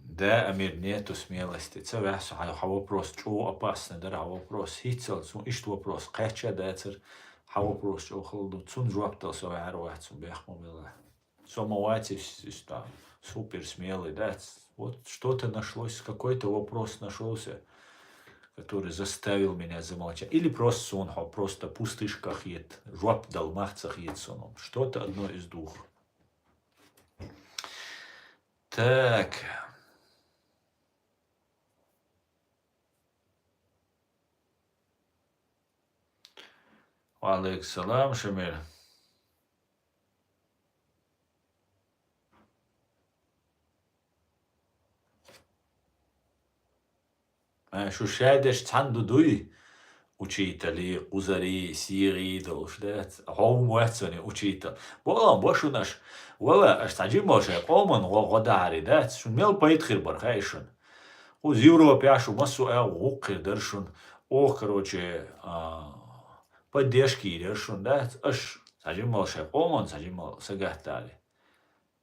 Да, Амир, нету смелости. Это вопрос, что опасно, да, вопрос. Хитцел, ишь вопрос, кача, да, это вопрос, что холоду, цун жуаптал, свой аруат, цун бехму было. Самовати, супер смелый, да, вот что-то нашлось, какой-то вопрос нашелся, который заставил меня замолчать. Или просто сон, просто пустышка хит, жуап дал махцах хит соном. Что-то одно из двух. Так. Алейкум салам, Шамиль. Шушайдеш цандудуй учитель, узари, сири, долшдет, хомуэцони учитель. Болам, бошу наш, вала, аж таджи моше, оман, годари, дет, шун мел поитхир бархайшун. Уз Европе ашу массу гуккир дершун, короче, поддержки дершун, дет, аж таджи моше, оман, таджи мол, сагахтали.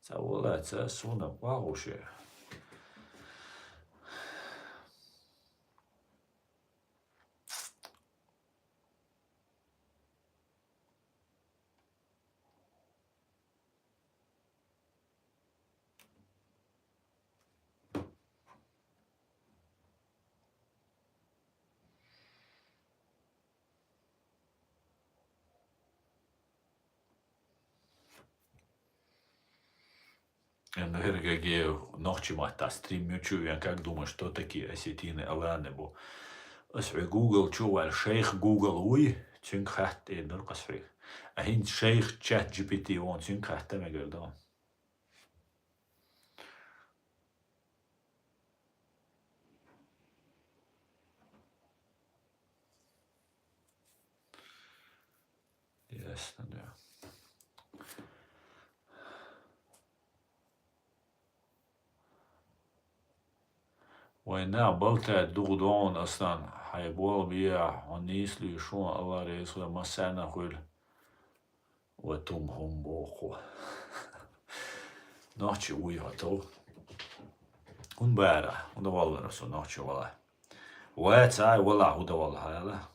Це вола, це суна, вагуше. Наверное, ночи стрим мючу, как думаю, что такие осетины, аланебу. Асве Google чувал, шейх Google уй, цюнкхат и нуркасфрих. А хин шейх чат GPT он цюнкхат, там я говорю, естественно, да. وإنها بلتع دغدون أصلا حيبول بيا ونيس لي شو الله رئيس وما سانا خل وتم هم بوخو نحكي ويا تو ونبارح ونوالله رسول نحكي والله واتساي والله هو والله هذا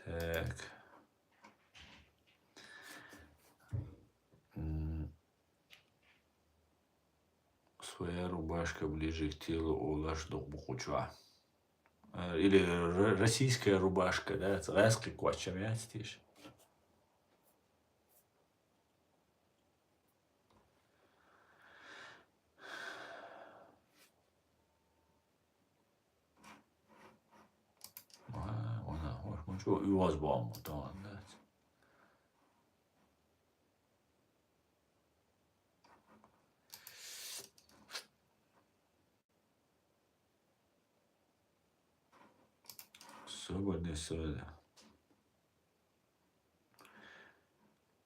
так своя рубашка ближе к телу улаж до бухуча. Или российская рубашка, да, царский квачем я стишь. Şu üvaz bağımı tamam evet. Сегодня.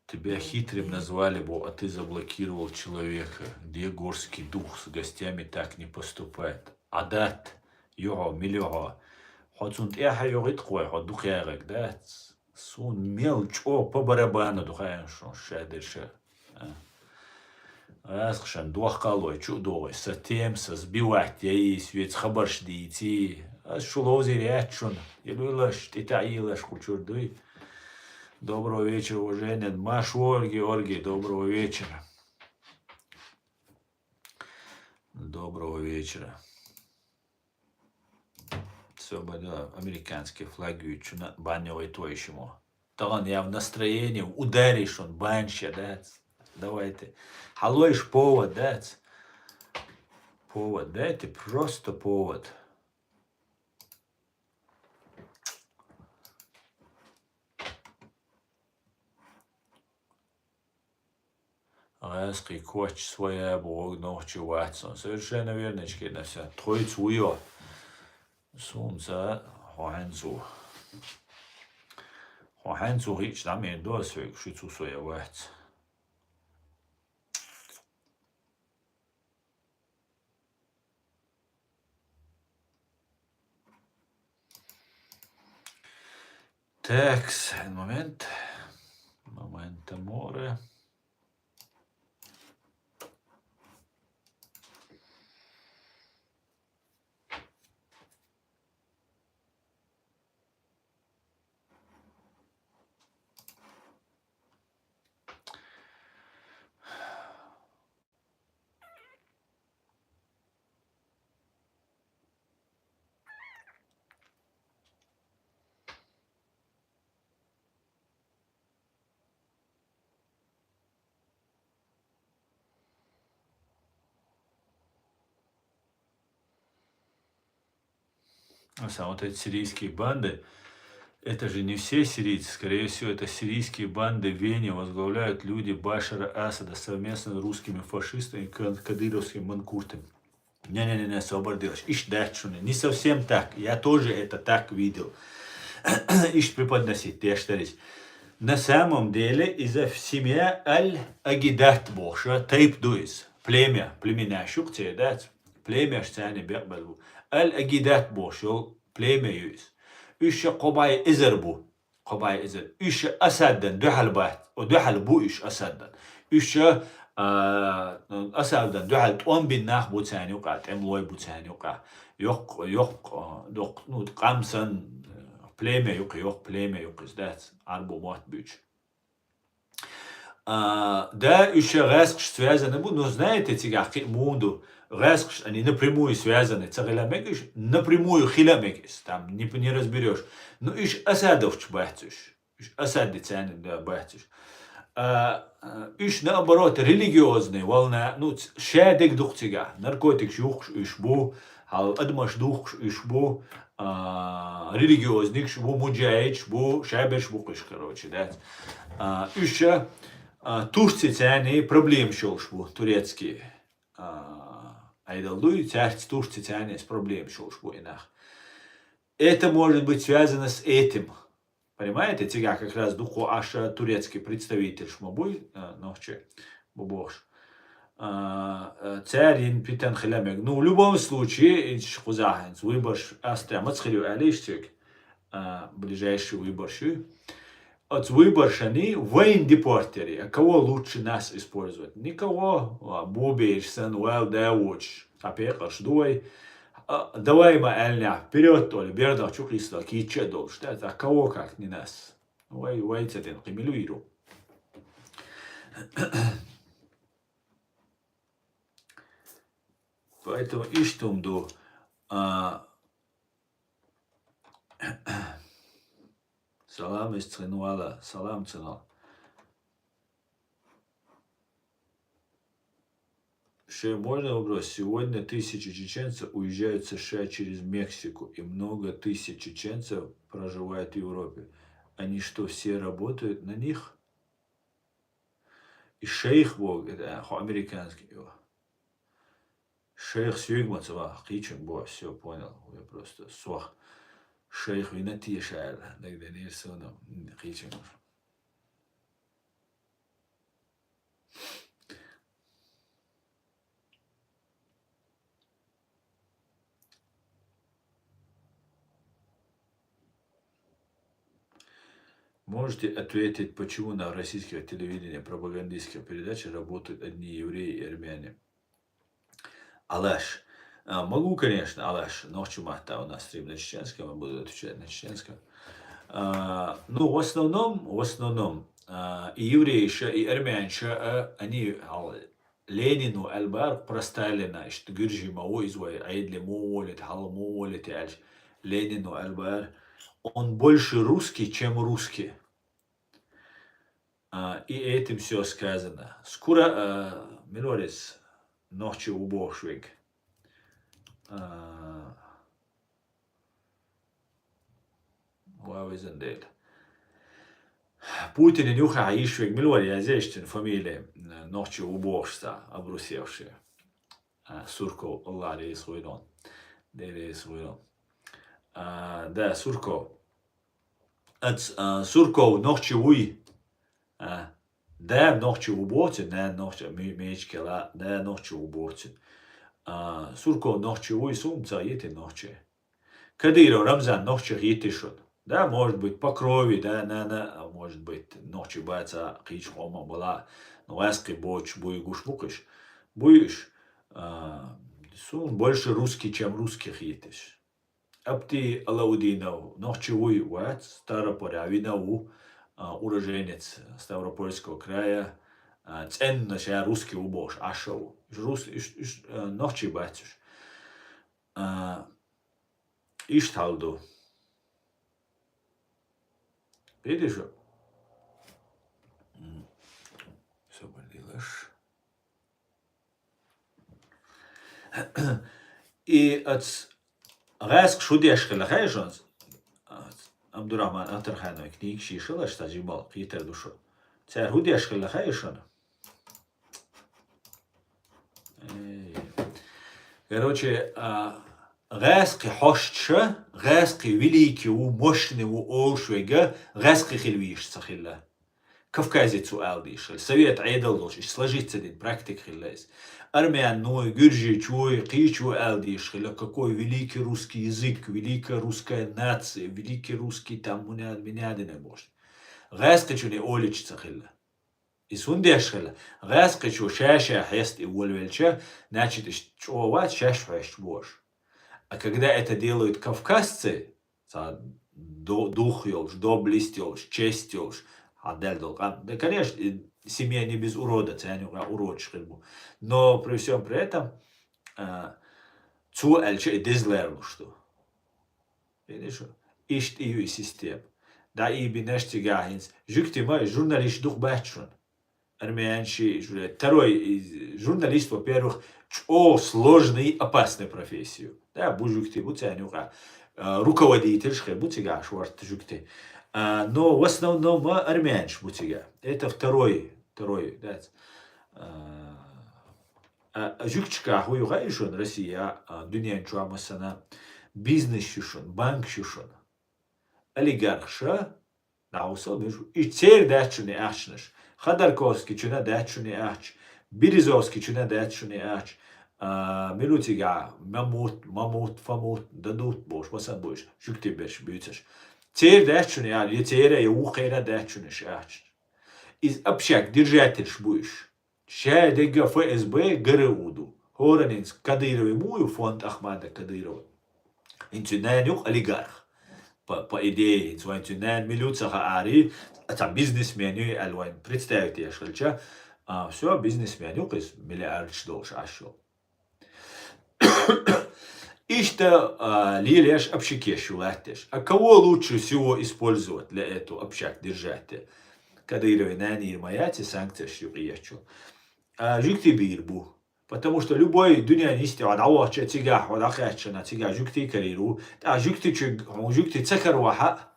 Тебя хитрым назвали бы, а ты заблокировал человека. Где горский дух с гостями так не поступает? Адат, його, милего. Хоть он тяха йогит кой, хоть дух ярек, да? Сун мелочь, о, по барабану духаем, что шадырша. Расхшан дух калой, чудовой, сатем, сбивать, я и свет хабарш дийти. А шулози рячун, и лулаш, ты таилаш, кучурдуй. Доброго вечера, уважение. Маш Ольги, доброго вечера. Доброго вечера. Все, да, американские флаги, баневой то еще. Тогда я в настроении, ударишь он, банща, да? Давайте. Халуешь повод, да? Повод, дайте просто повод. Резкий коч своя бог ночи Ватсон. Совершенно верно, на вся. Троиц уйо. Солнце Хохенцу. Хохенцу рич там и до свек шицу своя Ватс. Такс, момент. Момент море. Вот эти сирийские банды, это же не все сирийцы, скорее всего, это сирийские банды в Вене возглавляют люди Башара Асада совместно с русскими фашистами, кадыровскими манкуртами. Не, свободилась. Ишь дачуны. Не совсем так. Я тоже это так видел. Ишь преподносить, те штарись. На самом деле, из-за семья Аль-Агидат Боша, тайп дуис, племена шукте, да, племя штяне бекбалу. Аль-Агидат Боша, племя юис. Ишь قبائل إزربو قبائل إزر إيش أسدا دحل بات ودحل بو إيش أسدا إيش أسدا دحل تون بالناخ بوتاني وقع تعملوي بوتاني وقع يق نود قامسن بليمة يق بليمة يق زدات عربو موت بيج да еще резко связаны будут, но знаете, тигаки мунду резко они напрямую связаны, цагаламегиш напрямую хиламегис, там не разберешь. Ну иш асадовч бахтиш, иш асады цаны да бахтиш. Иш наоборот религиозный волна, ну шадик духтига, наркотик шух ишбу, хал адмаш дух ишбу, религиозник шбу муджаид шбу, шабеш букиш, короче, да. Турцы тяни проблем шел шбу турецкие. Айдалду и тяжесть туш тянет проблем шоуш буйнах. Это может быть связано с этим. Понимаете, тига как раз духу аж турецкий представитель шмабуй, ночи, бубош. Царин питан хлямек. Ну, в любом случае, выбор астрамацхрю алиштик, ближайший выборщик. От выборшани воин депортери. А кого лучше нас использовать? Никого. Бубиш, Сануэл, Дэвуч. Опекаш, дуй. Давай мы эльня вперед, то ли берда чукриста, киче долж. А кого как не нас? Вай цеден, кимилуиру. Поэтому иштумду салам из Цинуала, салам Цинуал. Можно вопрос. Сегодня тысячи чеченцев уезжают в США через Мексику, и много тысяч чеченцев проживают в Европе. Они что, все работают на них? И шейх Бог, это американский его. Шейх Сюгмацева, Хичен Бог, все понял. Я просто свах. Шейх Винати Шайл, тогда не соном, Хичен. Можете ответить, почему на российских телевидении пропагандистских передачах работают одни евреи и армяне? Алаш. Могу, конечно, Алаш. Ночью мата у нас стрим на чеченском, я буду отвечать на чеченском. Ну, в основном, и евреи, и армянча, они Ленину, Альбар, про Сталина, что Гюржи Мау извой, Айдли молит, Хал молит, Ленину, Альбар. Он больше русский, чем русский. И этим все сказано. Скоро, Милорис, ночью убошвик. Вавизендель. Путин и Нюха Аишвик, Милори, я здесь фамилия, ночью убошста, обрусевшие. Сурко, Аллари и Суйрон. Дели и Суйрон. Да, Сурко. Сурко, ночью уй. Да, ночью уборцин, да, ночью мечкела, да, ночью уборцин. Сурко, ночью уй, сумца, ети ночью. Кадиро, Рамзан, ночью етишут. Да, может быть, по крови, да, может быть, ночью бается, кич хома была, но эски боч, буй гушбукиш. Буешь, сум больше русский, чем русских етиш. Апти Алаудинов, ночью уй, ват, Старопорявинов, уроженец Ставропольского края, ценно ша русский убош, ашау, ночи бачуш. Ишталду. Видишь? Все болелось. И от Райск шудешка лахайшонс, Абдурахман Атархановой книги шишила, что жибал, китер душу. Царь худешка лахайшон. Короче, Райски хошча, райски великий, мощный, олшвега, райски хильвиш цахилла. Кавказицу алдишел. Совет айдалдош, сложится один практик хиллес. Армян, ной, гюржи, чуй, кичу алдишел. Какой великий русский язык, великая русская нация, великий русский там меня не может. Райски чу не олич цахилла. И сундешхела. Райски чу шаша хест и вольвельча, значит, чуват шаш хест бош. А когда это делают кавказцы, дух елж, доблесть елж, честь елж, да, конечно, семья не без урода, но при всем при этом, цу эльче и дизлерну, что. Видишь, ишт и систем. Да и бинешти гахинс, жюкти май, журналист дух бачун. Армянши, второй журналист, во-первых, сложный и опасный профессию. Да, бужукти, буцянюха, руководитель, бутига, шварт жукти. Но в основном армянш бутига. Это второй, да, Жукчка хуюгайшун Россия дуньян чуамасана бизнес шушун, банк шушун. Олигархша наусал межу. И цер датчуни ахчнаш. Хадарковский чуна датчуни ахч. Березовский чуна датчуни ахч. Милутига мамут, фамут, дадут бош, масан бош. Жукти беш, бюташ. Цер датчуни ахч. И цера и ухера датчуни ахч. Из общак держатель будешь. Ща дега ФСБ ГРУду. Хоранинс Кадыровый мую фонд Ахмада Кадырова. Интюнянюк олигарх. По идее, интюнян милюцаха ари, это бизнесменю алвайн. Представьте, я шельча, все, бизнесменюк из миллиард долж ашел. Ишта лилеш общакешу латеш. А кого лучше всего использовать для этого общак держателя? Кадыровый нани маяти санкции шюриячу. Жукти бирбу. Потому что любой дуня нисти вадауа че тигах вадахачна тига жукти кариру. Жукти цакар ваха.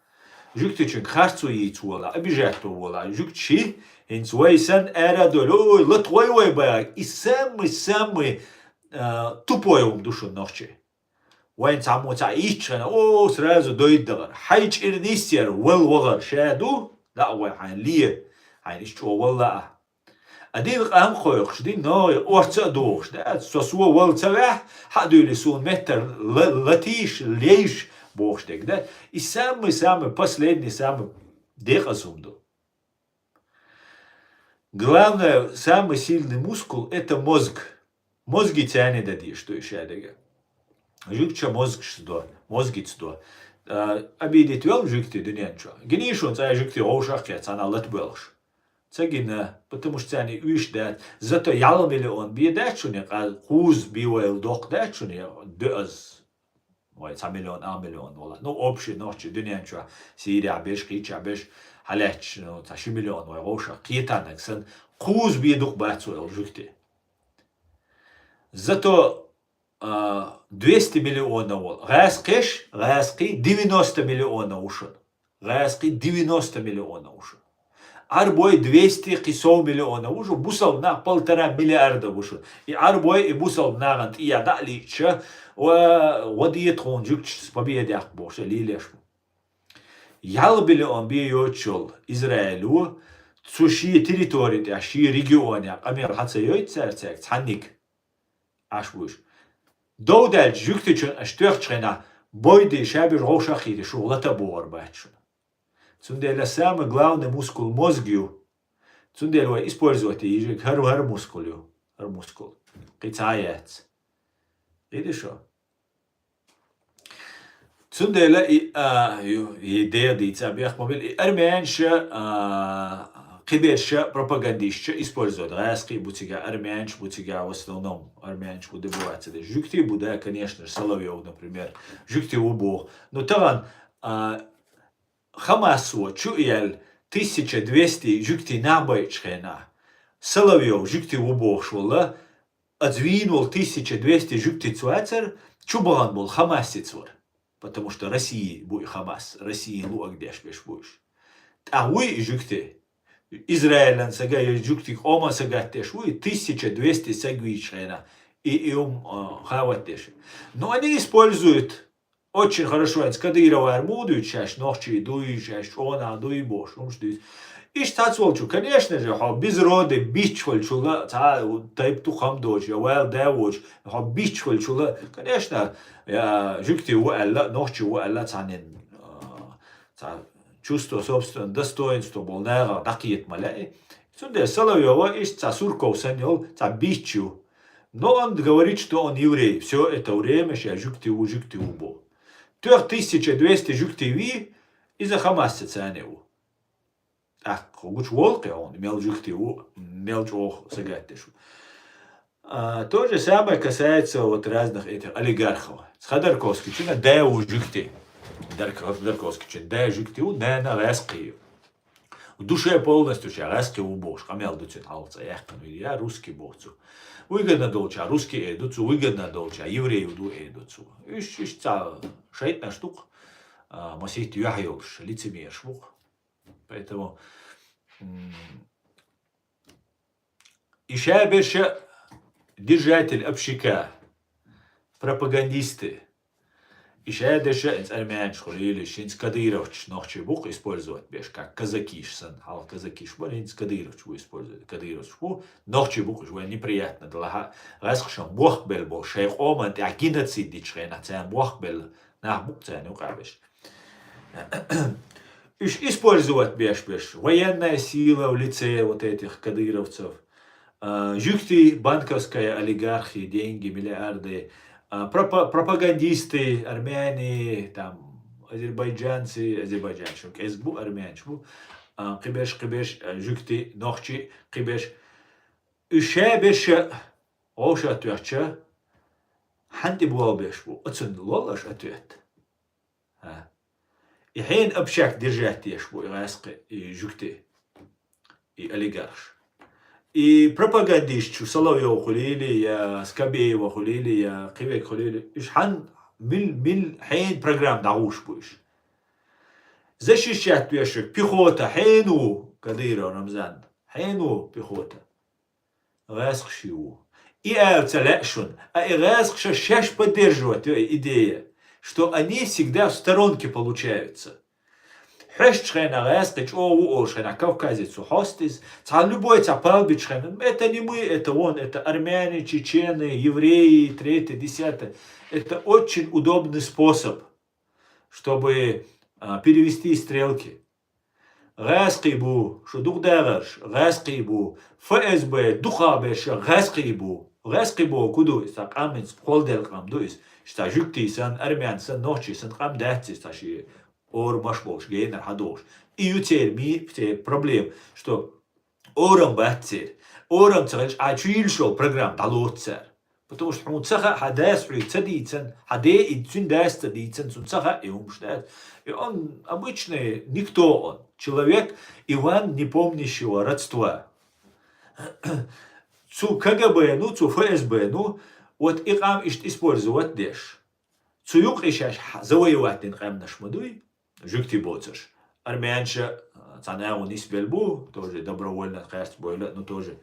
Жукти чун харцу яйцуала. Обижату вала. Жукчи инцуайсан эрадолой латвой бая. И самый тупой ум душу ночи. وين تعمو تعيش أنا سرازو دويدغر حيج إرنيسير والوغر شادو لا وين حين ليه حين إيش والله أدين أهم خويخش دين ناي أورتا دوخش ده سوسوا والتبع حدو يلسون متر لتيش ليش بوخش دك ده и самый последний самый дехасумду. Главное, самый сильный мускул это мозг. Мозги тянет дади, что еще дега. Жукча мозг что, мозги что. Обидит вел жукти дунянчо. Генишун цай жукти оушахке, цана латбелш. Цагина, потому что они уйдут. Зато ялом миллион биедачуни, а хуз биуэл док дачуни, дез. Ой, 1 миллион, 1 миллион, вола. Ну, общий ночи дунянчо. Сирия беш, кича беш, халеч, ну, 10 миллион, ой, оушах. Китанек сан, хуз биедук бацуэл жукти. Зато 200 миллионов вол. Гаски 90 миллионов ушел. Гаски 90 миллионов ушел. Арбой 200 миллионов ушел. Бусал на 1,5 миллиарда ушел. И арбой и бусал на гант. И я дали че. Водиет хон жукч с победы ахбош. Лилеш. Ялбили он биючел Израилю. Цуши территории, аши регионе. Амир хацайой церцек. Цанник. Ашбуш. Доудал жуктичун аштёрчрена бойды шабир рошахири шуглата бор бачун. Цундела самый главный мускул мозгью. Цундела использовать ежик хар мускулю. Хар мускул. Китаец. Видишь что? Цундела и дердица бях мобиль и армянша киберша пропагандистша используют. Гаски бутига армянш бутига в основном армянш будет бывать. Жукти будет, конечно, Соловьев, например. Жукти убо. Но там Хамасу чуял 1200 жукти набайчхена. Соловьев жукти убо швала. Отзвинул 1200 жукти цуацер. Чубаган был Хамасицвар. Потому что Россия будет Хамас. Россия луагдеш беш будешь. А вы жукти Израилен сега жуктих ома сагатеш, уй 1200 сагвичена и хаватеш. Но они используют очень хорошо, Кадырова армуду, чаш ночи, дуй, чаш она, дуй бош, и штат волчу, конечно же, без роды, бич волчула, тайп тухам дочь, well девоч, бич волчула, конечно, жукти уэлла, ночи уэлла цанен, чувство собственного достоинства был, наверное, такие малые. Сюда Соловьева есть Сурков санел, бичу. Но он говорит, что он еврей. Все это время сейчас жуктиву был. 1200 жуктиви из-за Хамаса цаневу. Так, хугуч волка он имел жуктиву, имел чего сагатишу. То же самое касается вот разных этих олигархов. С Ходорковским, чина дэу жукти. Дарковский, да, жуктиву, не на раскию. В душе полностью сейчас раскию бож, камел дуцин алца, я русский божцу. Выгодно долча, русские эдуцу, выгодно долча, еврею ду эдуцу. Ищ шейтна штук, масить яхьёлш, лицемер швух. держатель общака, пропагандисты. Иш эдеше инс армянш хулилиш, инс кадыровч нохче бух использовать беш, как казакиш сан, хал казакиш, бол инс кадыровч бу использовать, кадыровч бу, нохче бух уж неприятно, дала расхшам бух бел бо, шейх оман, а геноцид дичрена, цян бух бел, нах бух цян уqabеш. Иш использовать беш, военная сила в лице вот этих кадыровцев, жюхти банковская олигархия, деньги, миллиарды, пропагандисты, армяне, там, азербайджанцы, эсбу, армянчбу, кибеш, жюхти, нохчи, кибеш, ише беш, оша туяча, ханти буалбешбу, оцен лолаш ответ. И хейн общак держать тешбу, и раске, и жюхти, и олигарш. И пропагандистчу Соловьев хулили, я Скобеева хулили, я Кивек хулили. Иш хан мил хейн программ дауш буш. Защищать пешек, пехота, хейну, Кадыров, Рамзан, хейну, пехота. Расхшиву. И целешун, и расхша шеш поддерживать идея, что они всегда в сторонке получаются. Хешчхена растыч, ошхена кавказец ухостис, любой цапал бичхена. Это не мы, это он, это армяне, чечены, евреи, третье, десятое. Это очень удобный способ, чтобы перевести стрелки. Раскибу, что духдераш, раскибу, ФСБ, духабеш, раскибу, куду, так аминс, холдеркам, дуис, что жукти сан, армян сан, ночи сан, кам датис, таши. Ор машбош, гейнер хадош. И ютер ми проблем, что орам батцер, орам царич, а чуильшо программ талоцер. Потому что он цаха хадас цадицен, хаде и цундас цадицен, цаха и умштат. И он обычный, никто он, человек Иван не помнящего родства. Цу КГБ, ну, цу ФСБ, ну, вот их использовать деш. Цу юг ишаш завоевать нин нашмадуй. Жюкти боцеш. Армянша, цанау нисбельбу, тоже добровольно хаст бойла, но тоже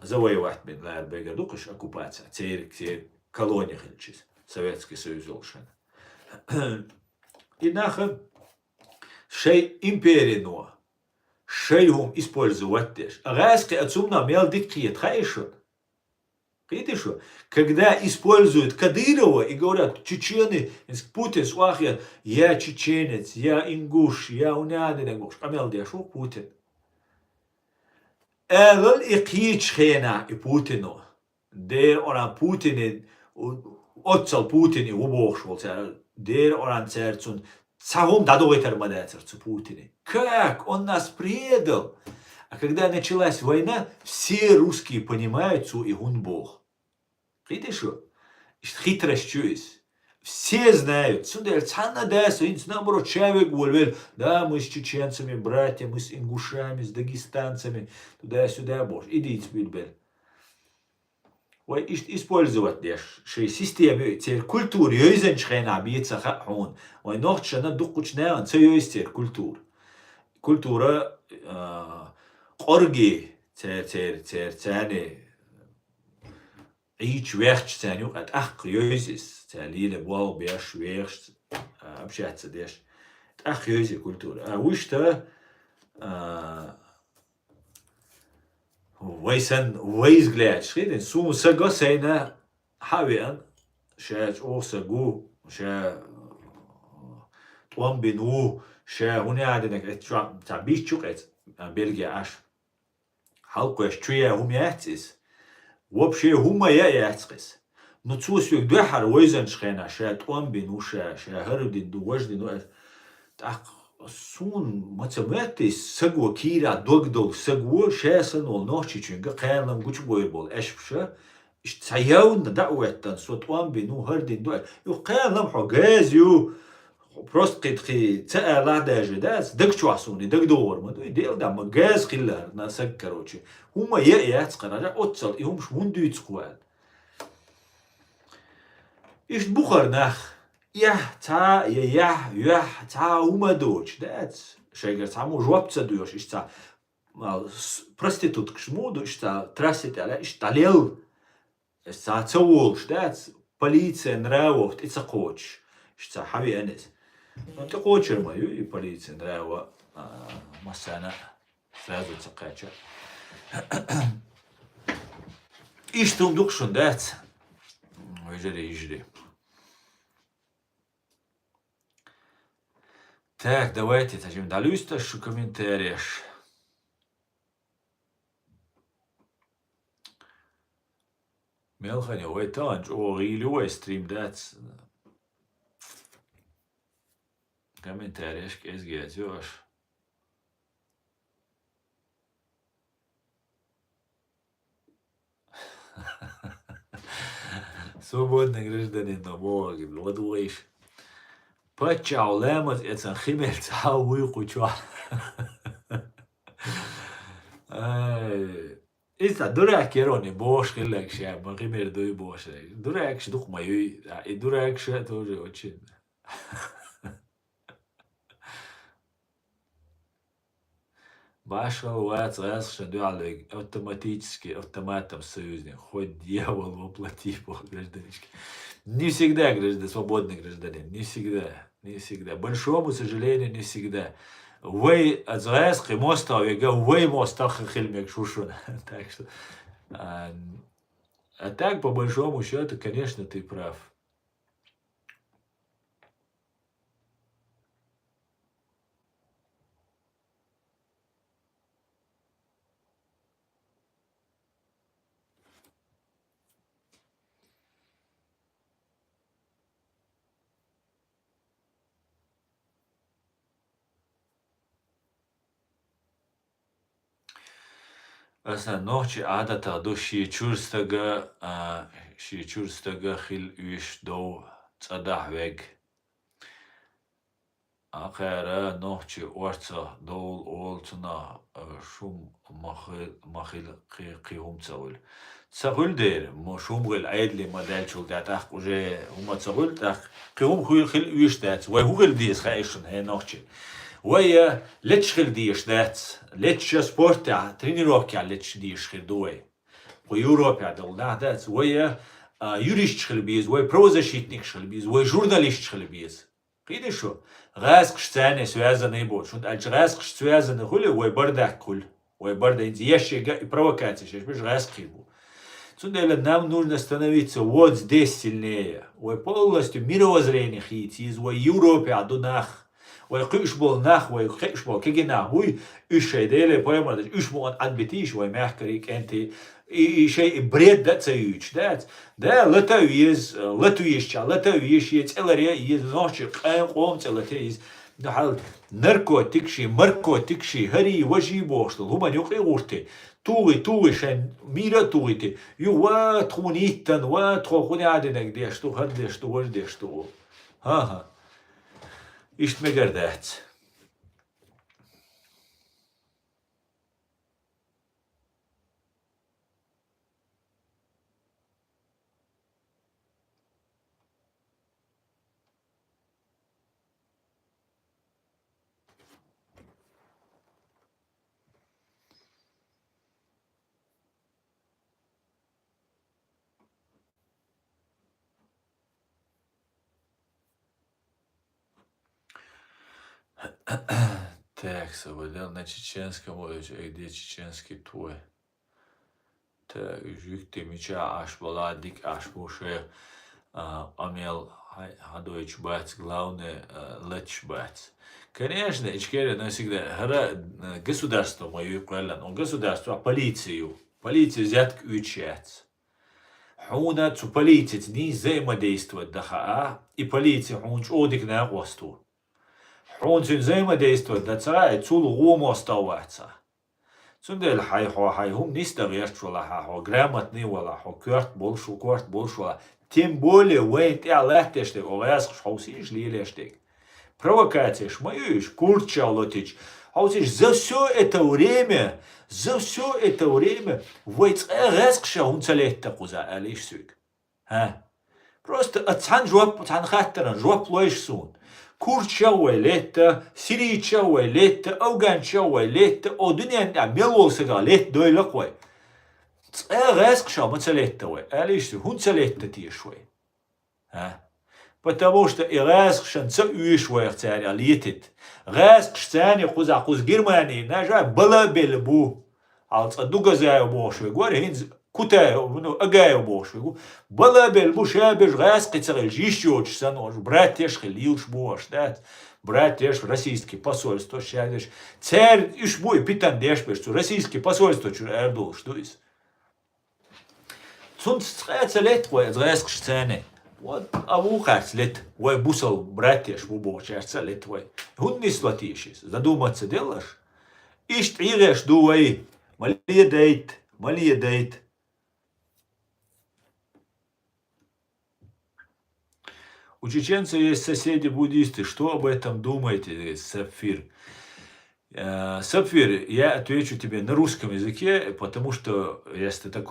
завоевать бедлар бегадукаш оккупация, цер колония хельчис, Советский Союз олшен. И наха шей империно, шейум использовать деш. Раски отсумна мел диктиет хайшон. Видите что? Когда используют Кадырова и говорят, чечены, Путин, свахия, я чеченец, я ингуш, я унядин ингуш. Амел дешо Путин. Эвел и кичхена и Путину. Der oran Putinin, отцал Путин и убохшвал, der oran церцун, цагом дадовитер мадецер цу Путине. Как? Он нас предал. А когда началась война, все русские понимают, что и он Бог. Видите что? Хитрость чуешь. Все знают. Сюда цана десу, инс наоборот человек говорил, да, мы с чеченцами, братья, мы с ингушами, с дагестанцами, туда-сюда, боже, идите, бильбель. Ой, использовать деш, шей системе, цер культур, йойзен шхена, бьется хаун. Ой, нохчана духучная, це йойз цер культур. Культура, орги, цяне, ич верч цяню, от ах, йойзис, цялиле, вау, беш, верч, общаться деш. Ах, йойзи культура. А вы что, вейзгляд, шриден, сум сагосейна, хавиан, шач осагу, ша туамбину, ша уняденек, та бичукет, Бельгия аш. Халкуеш чуя хумяцис. Вообще хума яцкис. Но цусюк духар вейзен шхена, ша туамбину, ша хардин, дуваждин, так, сун мацаметис сагу кира догдол сагу шесанол нохчичунга кайлам гучбойбол эшпша цаяун дауэттан сотуан бину хардин дуэ ю кайлам хогазю просто китхи цаала даже дас дагчуасуни дагдор ма дел да магаз хиллар на саг короче хума яцкара отцал и хум шмундуйцкуат иш бухарнах Ja, ta umadoč, dec, še ga samo žvapca dujoš, išta prostitutk šmudu, išta trasite, ale išta lel, ساتسولش دات полиция нравов ица коч шта хави энес ну ты кочер мою и полиция нрава масана сразу цакача иштум дукшун дат ижри. Так, давайте тажим далюста шу комментариях. Melchani, oi tanč, ili oi stream dats. Комментариях изгетёшь. Свободный гражданин, но бог, ладуешь. Пачау лемот, это химель цау выкучу. Ista durák Jeroni Bosch legszebb, rimerdői Bosch. Durák se duk mai ő, durák se тоже очень. Башал вац раз шадуалый автоматически автоматом союзник. Хоть дьявол воплоти, гражданички. Не всегда граждан, свободный гражданин, не всегда, не всегда. Большому сожалению, не всегда. Вы отзываешь моста, вы моста хилмек шушун. Так что, а так по большому счету, конечно, ты прав. Aslında nohçi adeta do şiçurstaga xil üş do tsadahveg. Akara nohçi orta dol oltuna şum mahil qihum tsagul. Tsagul der mo shumgil aidli model çuldataq уже huma tsagul taq qihum xil üş dat. Ve hugil dies khaishun he nohçi. ويا ليتش خل ديش ذات ليتش سبورت ترينيروك على ليتش ديش خل دوي ويوروبيا دول ذات ويا يوريش خل بيز ويا بروزاشيتنيك خل بيز ويا журналист خل بيز قيد شو غاسك شتاني связаны بوش und als غاسك связаны хули ويا бардак кул ويا барда индиящие провокации сейчас бишь غاسк его Цундели нам нужно становиться вот здесь сильнее ويا полностью мировоззрение хитиз ويا Европе адунах ويقيشبول نخ ويقيشبول كجنا هوي إيش هيدله بايمرد إيش مو عن بتيش ويمحكريك أنت شيء بريد ده تسويش ده لا تويش يتسألريا يزناش قوم تلاتيز ده حال مركوتكشي هري وجي بوشل هما يقي ورتي توي شن ميرا تويتي يو تخونيتن وتخوني عادنك ديشتو هرديشتو ورديشتو ها Isto me gardete. Так, совладел на чеченском, где чеченский твой. Так, жюкты меча аж баладик, аж буше амел хадоич бац, главное леч бац. Конечно, ичкере, но всегда, государство мое правильно, но государство, полицию взяток учать. Хуна цу полиция не взаимодействовать даха, и полиция хунч одик на осту. حونسين زي ما ديستو دتسا تسول غومو استواتسا سندل حي هم نستغيرت ولا حو جرامتني ولا حو كورت بولش ولا тем более وين تعلاتشتك وغاسق حوسيش ليلاشتك провокацииш моюш курчалотич حوسيش за все это время ويت غاسقش هونسليت قوزا алиш сюк просто ацан жواب цан хаттеран жواب лоиш сун Kurçawe lette, Siriçawe lette, Afgançawe lette, o dünyanın mel olsa let böyle koy. Резк шама целеттовой, лишь хун целетта тишвой. Потому что и резк шан цаюшвой царя летит. Резк шцани куза куз Германии, нажа была бельбу. Дуга заю бошвой, говори, кутаю, ну, агаю бошвой. Была бельбу шабиш резк царь жищоч санож, брат теш хилилш бош, да? Брат теш российский посольство, шадиш. Царь иш бой питан дешпеш, российский посольство чур эрдул, что из? Sunt schaats let, waar het reis zijn. Wat avukats let, waar busal bratjes bubochers let, waar hun niet wat is. Задуматься делаешь? Ишь игрешь дуай, малие дейт. У чеченцев есть соседи-буддисты. Что об этом думаете, Сапфир? Сапфир, я отвечу тебе на русском языке, потому что если ты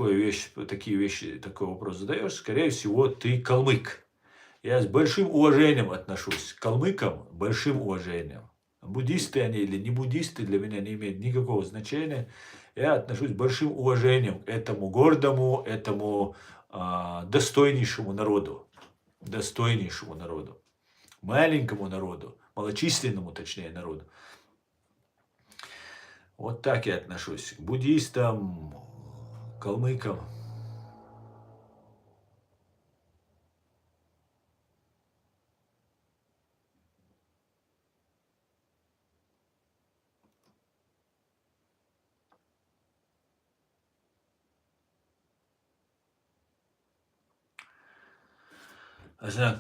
такие вещи, такой вопрос задаешь, скорее всего, ты калмык. Я с большим уважением отношусь к калмыкам, большим уважением. Буддисты они или не буддисты для меня не имеют никакого значения. Я отношусь с большим уважением к этому гордому, этому достойнейшему народу. Достойнейшему народу. Маленькому народу, малочисленному, точнее, народу. Вот так я отношусь к буддистам, калмыкам.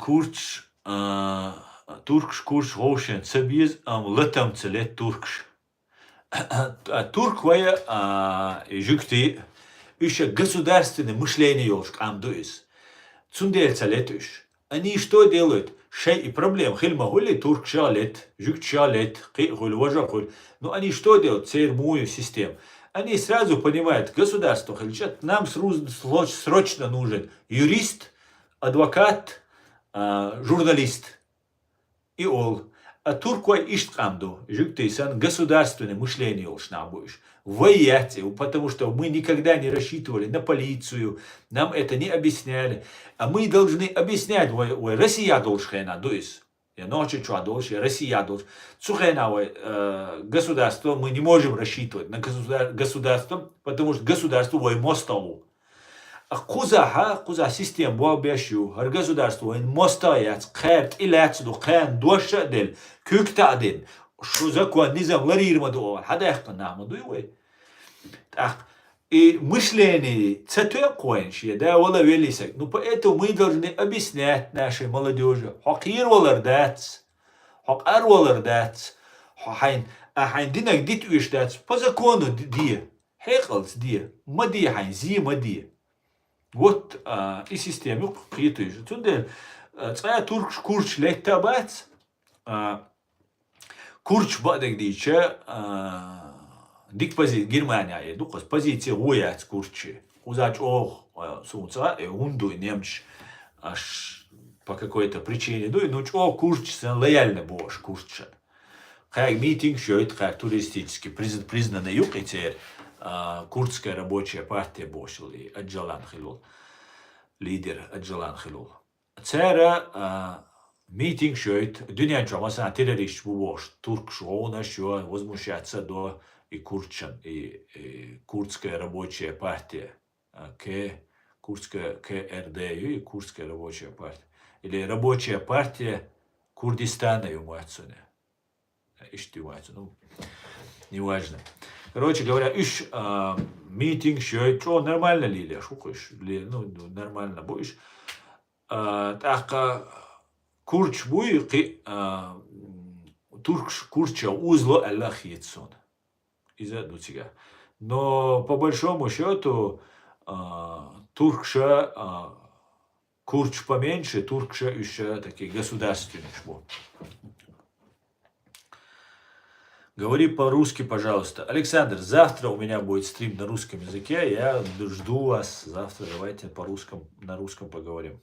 Kurč, Turkš, kurš hošen cebiz, letam celet Turkš. Турквая жюкти еще государственное мышление ёшк амдуис. Цундер целетуш. Они что делают? Шей и проблем. Хильма хули турк шалет, жюк шалет, хуль важахуль. Но они что делают? Цермую систему. Они сразу понимают, государство хильчат, нам срочно нужен юрист, адвокат, журналист и ол. А туркой иштамду, жуктейсан, государственное мышление ушнабуешь. Воять, потому что мы никогда не рассчитывали на полицию, нам это не объясняли. А мы должны объяснять, ой, Россия должна, дуис. Я ночью что должен, Россия должна. Сухена, государство, мы не можем рассчитывать на государство, потому что государство, ой, мостову. Куза систем буабящу, государство, ой, мостояц, кэрт, илэцду, кэн, дошадел, кюктадин. Что закон, низам, ларирмаду, хадахка намаду, ой. И мышление цатуякоиншие, да, вола велисак. Ну, поэтому мы должны объяснять нашей молодежи. Хакир волардац, хакар волардац, хайн динак дит уишдац, по закону ди, хекалс ди, мади хайн, зи мади. Вот и система приятуешь. Тунде, цая туркш курч леттабац, курч бадек дича, дик позиция Германия, дукас позиция вояц курчи. Узач ох, сумца, унду и немч, аж по какой-то причине, ну чо курч сан лояльно бош курча. Как митинг шоит, как туристически признанный юг, и теперь курдская рабочая партия бошил и Аджалан Хилул, лидер Аджалан Хилул. Цера митинг шоит, дюнянчо, масана террорист бубош, турк шоуна шо возмущаться до и курчан, и курдская рабочая партия, курдская КРДЮ и курдская рабочая партия. Или рабочая партия Курдистана юмуатсуне. Иштюмуатсу, ну, неважно. Короче говоря, митинг, что нормально ли, шукаешь, ну, нормально будешь. Так, курч буй, туркш курча узло Аллах Йетсон. Из-за дуцига. Но по большому счету туркша, курч поменьше, туркша еще такие государственные шбо. Говори по-русски, пожалуйста. Александр, завтра у меня будет стрим на русском языке. Я жду вас завтра. Давайте на русском поговорим.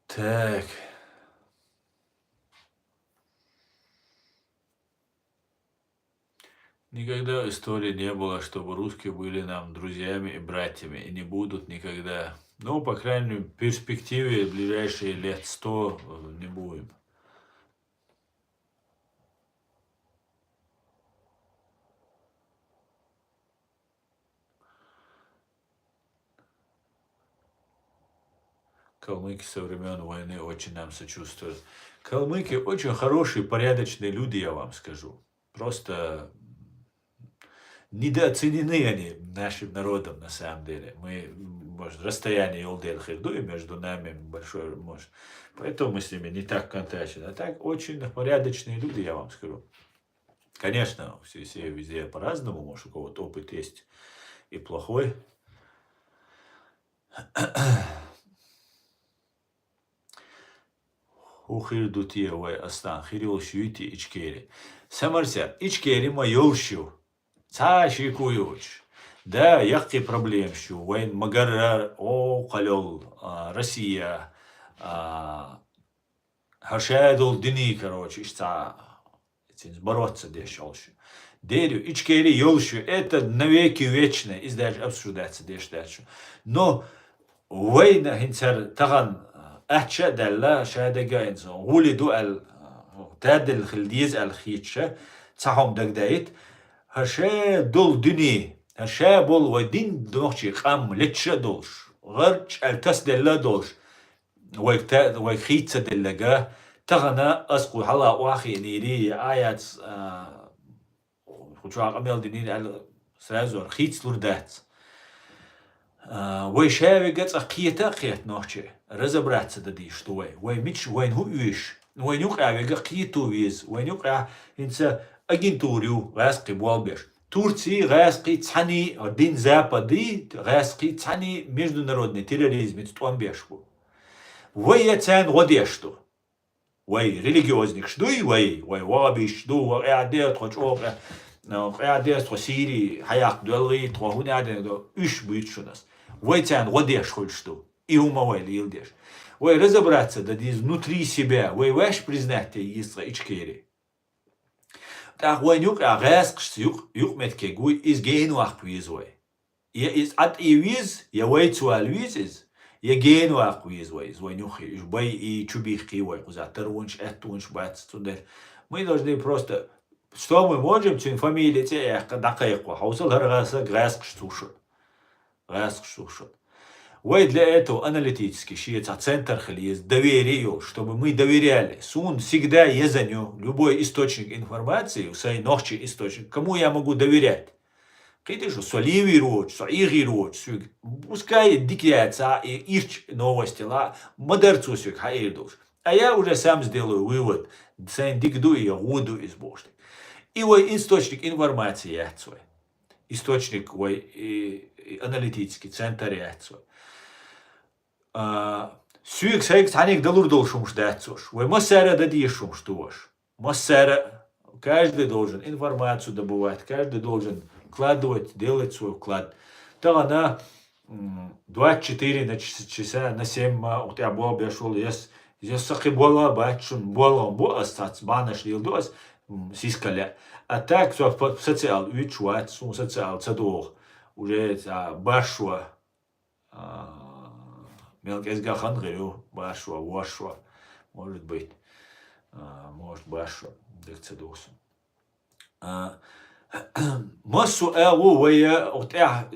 Так. Никогда в истории не было, чтобы русские были нам друзьями и братьями, и не будут никогда. Ну, по крайней мере, в перспективе в ближайшие лет 100 не будем. Калмыки со времен войны очень нам сочувствуют. Калмыки очень хорошие, порядочные люди, я вам скажу. Просто недооценены они нашим народом, на самом деле. Мы, может, расстояние Елдел-Хирду и между нами большое, может. Поэтому мы с ними не так контактируем. А так очень порядочные люди, я вам скажу. Конечно, все везде по-разному, может, у кого-то опыт есть и плохой. Ухирду тиевой астан, хирил шьюти ичкери. Самарся, ичкери ма йолщу. Цаши куюч. Да, яхки проблемщу. Вайн магара, о, калел, Россия. Хашадул дни, короче, ишца. Бороться дешалщу. Дерю, ичкери йолщу. Это навеки вечно. Издаж обсуждаться дешдачу. Но وين هنسر تغن أحشى دلا شادقة إنسان ولدوا تاد الخلديز الخيتشة تصحهم دقدايت هشا دول دني هشا بول ودين دمخشي قام لتشا دولش غرش التس دلا دولش ويخيتس دلقا تغنا أسقو حلا واخي نيري آيات خشوا عمل دنين سازور خيتس لوردات وای شاویگت اقیتا قیت نوچه رزبرات دادی شتوی وای میش وای هو یوش وای نیوق عویگا قیتو ویز وای نیوق اینسا اگینتوریو غاسقی بالبش تورسی غاسقی تانی دین زاپدی غاسقی تانی международный терроризм тон бешку وای یتن غدیشتو وای религиозник شدوی وای وابی شدو وای عادیت خچوق عادیت خسیری حیاق دلغی تو هون عادیت دو ایش بیت شداس وайтян годеш хоть что, и умовали илдеш. Ой, разобраться, да внутри себя, ой, ваш признать есть ичкери. Так, ой, нюк, а гэск, юк метке, гуй, из гейну ах пвиз, ой. Я из от и виз, я ой цу альвиз из, я гейну ах пвиз, ой, нюх, и бай и чубихи, ой, кузатер унш, этунш, бац, тундель. Мы должны просто, что мы можем, чем фамилия те, дакайку, хаусал харгаса, гэск, штушат. Ой, для этого аналитический щица центр есть доверие, чтобы мы доверяли. Сун всегда езаню любой источник информации, свой ночи источник. Кому я могу доверять? Киты что соливи роч, соиги роч, пускай дикяется и ирч новости, ла модерцу сюк хаирдуш. А я уже сам сделаю вывод, сэн дикду и гуду из бошты. И ой источник информации я свой. Источник ой аналитический центр яцо. Сюк сайк таник далур должен ждаться. Ой, массера дадишум штуш. Массера. Каждый должен информацию добывать, каждый должен вкладывать, делать свой вклад. То она 24 часа на 7 у тебя был бешул, я сахибола бачун бола бо остаться банаш лилдос сискаля. А так социал учуать, социал цадох. Уже башва мелкезгахан грю башва вашва может быть башва декцедусу массу эву вая отя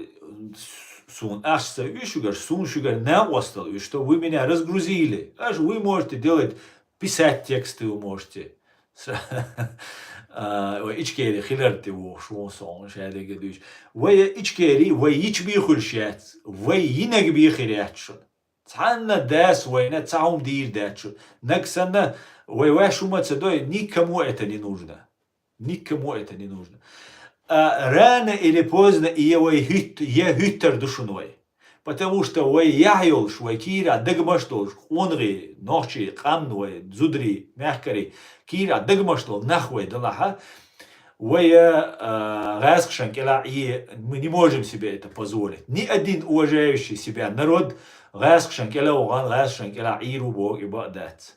сун ашса ишугар сун шугар не остал и что вы меня разгрузили аж вы можете делать писать тексты вы можете ичкери хилерти во шонсон шаде гедуш вая ичкери вай ич бихуршат вай йинаг бихирятшун цанна дас вайна цаум дир датшун наксана вай вашума цадой никому это не нужно. Никому это не нужно. Рано или поздно я hytter душуной. потому что вой яйолш, вой кира дагмаштолш, онри, нохчи, камнуй, зудри, мягкари, кира дагмаштол, нахвой далаха, вой раскшан кела, и мы не можем себе это позволить. Ни один уважающий себя народ раскшан кела, уган раскшан кела, иру бог и бадат.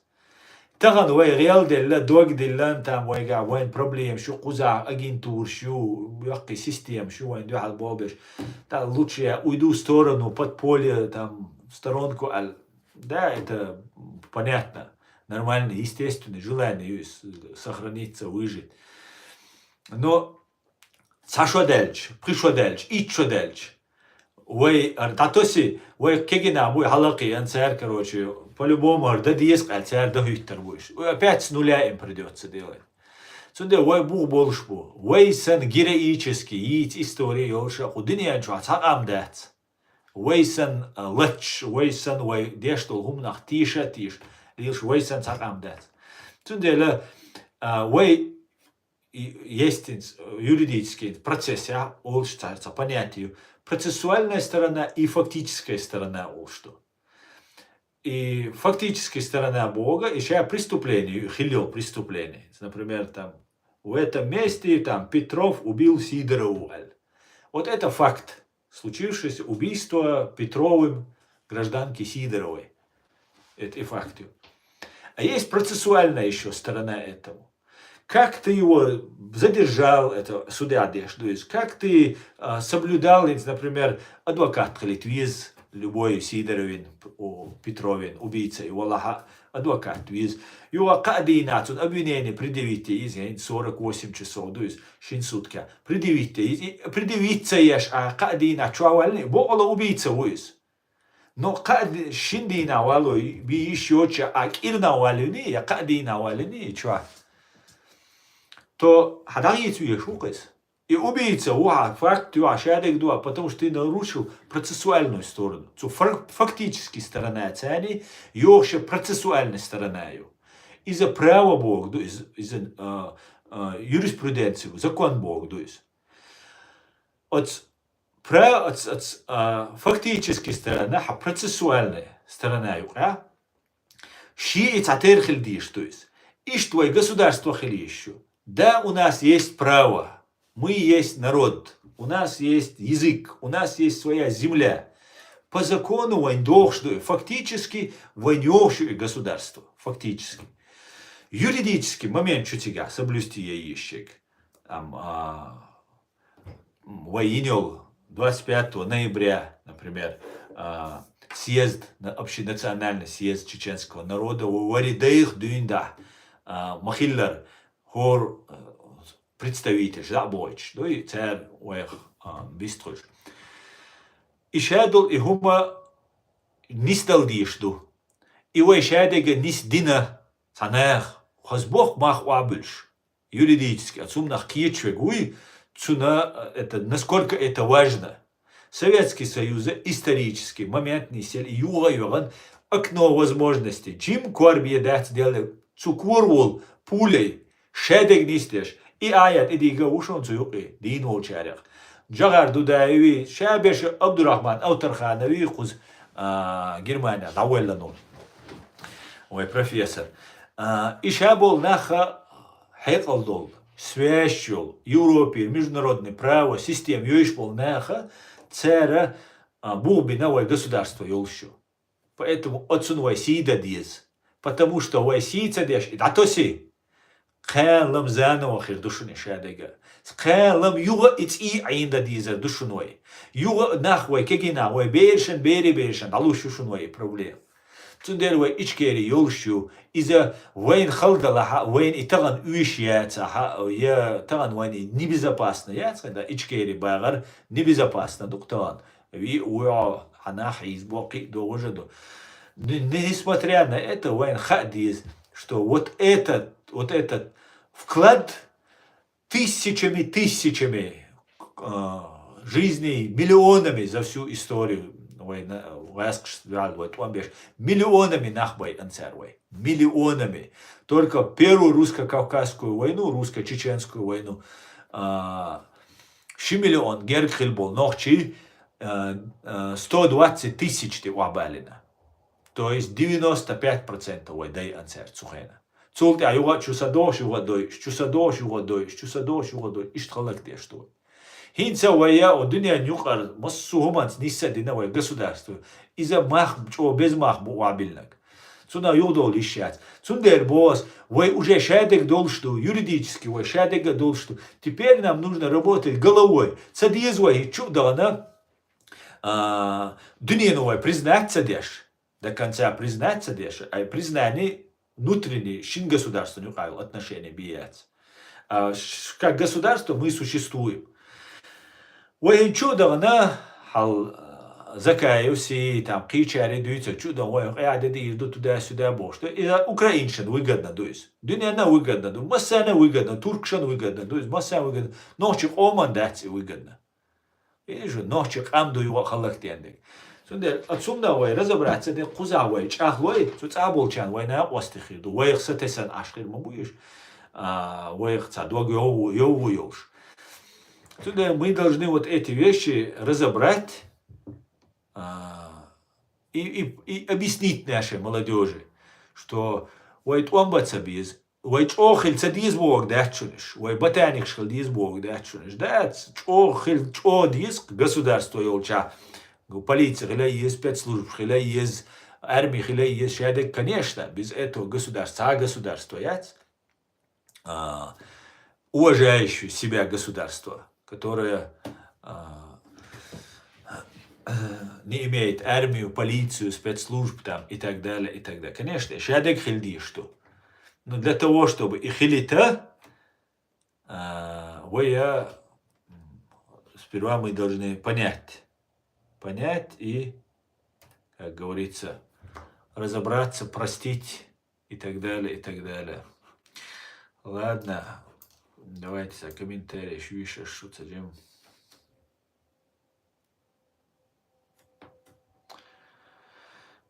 تغن وي ريال ديلا دوغ ديلا تام وي وين بروبليم شو قزع агентур شو يقي систем شو وين دو على بوبش та лучше уйду в сторону подполье там в сторонку да это понятно нормально естественное желание сохраниться выжить но сашо дельч пришло дельч ичо дельч وي артатоси وي кегина мой халаки ансер короче по-любому да диеск альцер да хюттер будешь опять с нуля им придется делать сунде вой бух болшбу вой сан героически ить история ёша худиния чва цагам дат вой сан лач вой сан вой дештол хумнах тиша тиш лиш вой сан цагам дат сунде ла вой есть юридический процесс олштарца понятию процессуальная сторона и фактическая сторона олшту. И фактическая сторона Бога еще преступление, хилил преступление. Например, там в этом месте там Петров убил Сидорову. Вот это факт, случившееся убийство Петровым гражданки Сидоровой. Это и факт. А есть процессуальная еще сторона этому. Как ты его задержал, это судья одежду, как ты соблюдал, например, адвокат Литвиз, любой Сидоровин, Петровин, убийца, его Аллаха, адвокат виз, его каадинацун, обвинение предъявите, из 48 часов, то есть 6 сутки, предъявиться ешь, а каадина, чуавальный, бо убийца виз. Но шиндина валу, би еще че, а кирна валюни, я каадина валюни, чуа. То хадарицу ешукас. И убийца, факт, потому что ты нарушил процессуальную сторону. Фактически сторона цели, еще процессуальная сторона. Из-за права Бога, из-за юриспруденции, закон Бога. От фактически сторона, а процессуальная сторона. Ши и цатер хильдиш, то есть. И что государство хилищу. Да, у нас есть право. Мы есть народ, у нас есть язык, у нас есть своя земля. По закону войндохшую, фактически войнёвшую государство. Фактически. Юридически момент чутига, соблюсти яищик. Воинел 25 ноября, например, съезд, общенациональный съезд чеченского народа, варидеих дюнда, махиллер, хор, представитель, забойч, ну и царь уэх биструш. И шадул и хума нистал дишду. И уэ шадега нис дина санах, хазбох мах уабельш. Юридически, отсумнах киечвег, уй, цуна, это, насколько это важно. Советский Союз, исторический момент несел, юга-юган, окно возможностей. Чем корби дать сделали, цукурвул, пулей, шадег нистеш. И аят идига ушон цуюки, дин волчарях. Джагар дудаеви, шабеш Абдурахман Аутарханови, куз Германия, давелланул. Ой, профессор. И шабол наха хекалдол, свящул, Европе, международное право, систем, юишпол наха, цара, бубиновое государство юлщу. Поэтому отсунувай сида диз. Потому что вай сица деш, и датоси. Кэлэм заново хэр душуни шадега. Кэлэм юга ици айнда дизер душунуай. Юга нахвай кегина вай бери, далушу шунуай проблем. Цундер вай ичкери юлшу, иза вайн халдалаха, вайн итаган уиш яца, я таган вайн небезопасно яца, да ичкери багар небезопасно дуктан. Ви уя ханах избоки довожеду. Несмотря на это, вайн хадиз, что вот этот вклад тысячами жизней, миллионами за всю историю, миллионами нахбай ансарвай, миллионами. Только первую русско-кавказскую войну, русско-чеченскую войну, 6 миллион геркхил был, нохчи, 120 тысяч вабалина. То есть 95% дай ансер цухена. Цулти аюга чусадош югадой, чусадош югадой, чусадош югадой, иштхалак те что. Хинца вая о дуния нюкар массухуманс ниссадина вая государство. Иза мах чо без мах вабильнак. Цуна юдол ищать. Цундер босс, вы уже шадек должен, юридически вы шадек должен. Теперь нам нужно работать головой. Цадиз вай чудо, дуния признать цадеш. До конца признать цадеш, а признание внутреннее, шин государства, отношения бияц. Как государство мы существуем. Вы чудо, хал закаюси, там, кичари, дуется, чудо, я иду туда-сюда, бошто. И украиншин выгодно, дуется. Дуняна выгодно, массана выгодно, туркшан выгодно, дуется, масса выгодно. Ночик оман дать выгодно. И же ночик амду его халактендик. Отсюда вай разобраться, да куза вай, чах вай, тут аболчан вай на остыхиду, вай их сатесан ашхир мабуешь, вай их цадог йову йовш. Отсюда мы должны вот эти вещи разобрать и объяснить нашей молодежи, что вай томбаца без, вай чохиль цадиз бог датчуниш, вай ботаник шхалдиз бог датчуниш, да, чохиль чодиск государство йолча. Полиция, хилай есть спецслужб, хилай есть армия, хилай есть шадек, конечно, без этого государство есть уважающее себя государство, которое не имеет армию, полицию, спецслужб там и так далее, и так далее. Конечно, шадек хильди что. Но для того, чтобы и хилита, сперва мы должны понять и, как говорится, разобраться, простить и так далее, и так далее. Ладно, давайте за комментарии еще что-то делаем.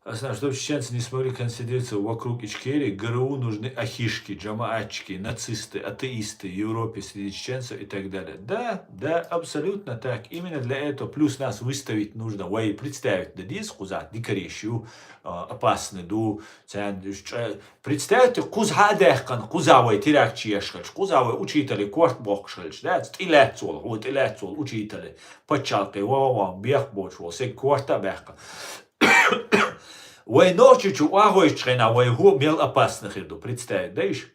Основное, чтобы чеченцы не смогли концентрироваться вокруг Ичкерии, ГРУ нужны ахишки, джамаатчики, нацисты, атеисты в Европе среди чеченцев и так далее. Да, абсолютно так. Именно для этого. Плюс нас выставить нужно, представить, да дис куза, дикарищу, опасный, представьте, кузгадехкан, кузавай, тирак чешкач, кузавай, учители, корт бокшкач, да, стилецол, учители, почалки, бех бочвол, сей корта бехка. Вой ночью чуагойчхена, вой гу мел опасных иду, представить, да ишь?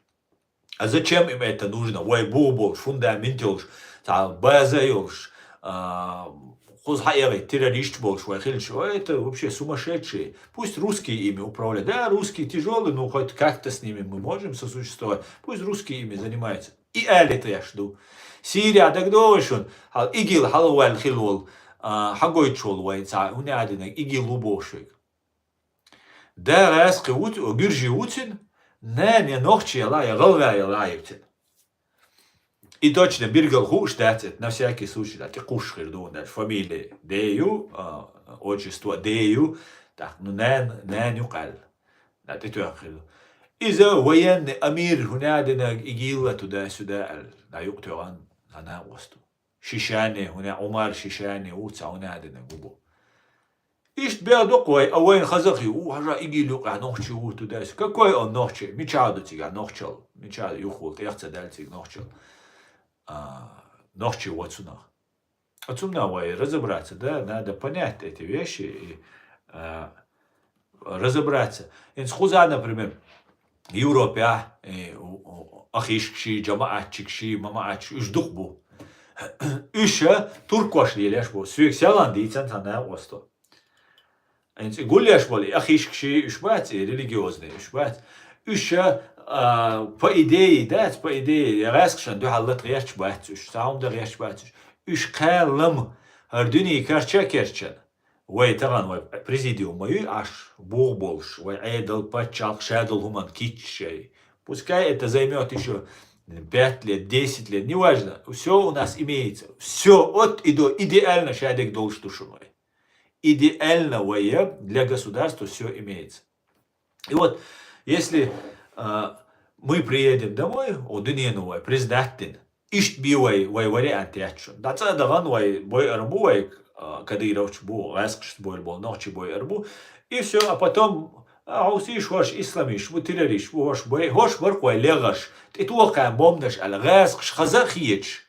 А зачем им это нужно? Вой буболш, фундаментилш, базаилш, хузхаевый террорист больше, вой хильш, это вообще сумасшедшие. Пусть русские ими управляют. Да, русские тяжелые, но хоть как-то с ними мы можем сосуществовать. Пусть русские ими занимаются. И это я жду. Сирия, так довольно, игил, халуэл, хилвол, хагойчол, войца, у меня один игил убошек. Да, раз гюржи утин, не ногчи я галгаевтин. И точно биргал хуш, на всякий случай, ты кушхир, фамилия Дею, отчество Дею, так, ну не нюкал. Ты тюахил. И за военный амир, хунядина игила туда-сюда, на юктуан, на осту. Шишане, Умар Шишане, уца, хунядина губу. Ишт беадокой, а воин хазахи, хажа игилю, ногчи туда. Какой он ногчи? Мечаду тига, ногчал. Мечаду юхул, тяхца дальциг ногчал. Ногчи вацунах. Отсюда вай разобраться, да, надо понять эти вещи и разобраться. Инсхуза, например, Европе, ахишкши, джамаатчикши, мамаатчи, ждухбу. Еще туркошли лешбу, свексяланди, центана осто. Гуляш боли, ахишкши, ишбать, религиозные, ишбать. Еще по идее, раскшан, духаллат речь батюш, саунда речь батюш. Ишкалам, ардуни карча керчан. Вай таган, вай президиум мою, аж болш, вай эдал пачал, шадал хуман китчей. Пускай это займет еще 5 лет, 10 лет, неважно. Все у нас имеется. Все от и до идеально шадик должен душумой. Идеально для государства все имеется. И вот, если мы приедем домой, президент, ишт бивай вариант ячу. Дацадаган бой арбуай, Кадырович бу, Гаскш бой был, ночи бой арбу. И все, а потом عاوزيش واش إسلاميش مو تيراريش واش بوي هوش ورقوي لغش تتوقع بومنش على غاسقش خزاخيتش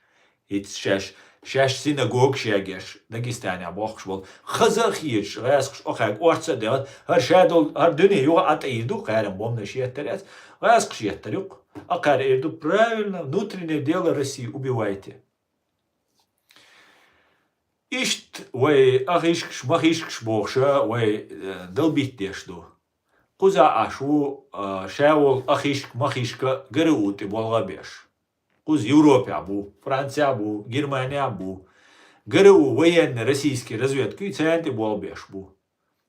شاش سيناغوغ شاگش داغستاني ابوخش بول خزاخيتش غاسقش اخاك اورتس ديت هر شادول هر دنيا يو атеиду قارن بومنش يتريت غاسقش يتريق акар иду правильно внутреннее дело России убивайте. Ишт вай ахишкш махишкш бохша вай долбиттешду. Куза ашу шаул ахишк махишка геруути болгабеш. Куз Европе абу, Франция абу, Германия абу. Геру военной российской разведки центы болгабеш бу.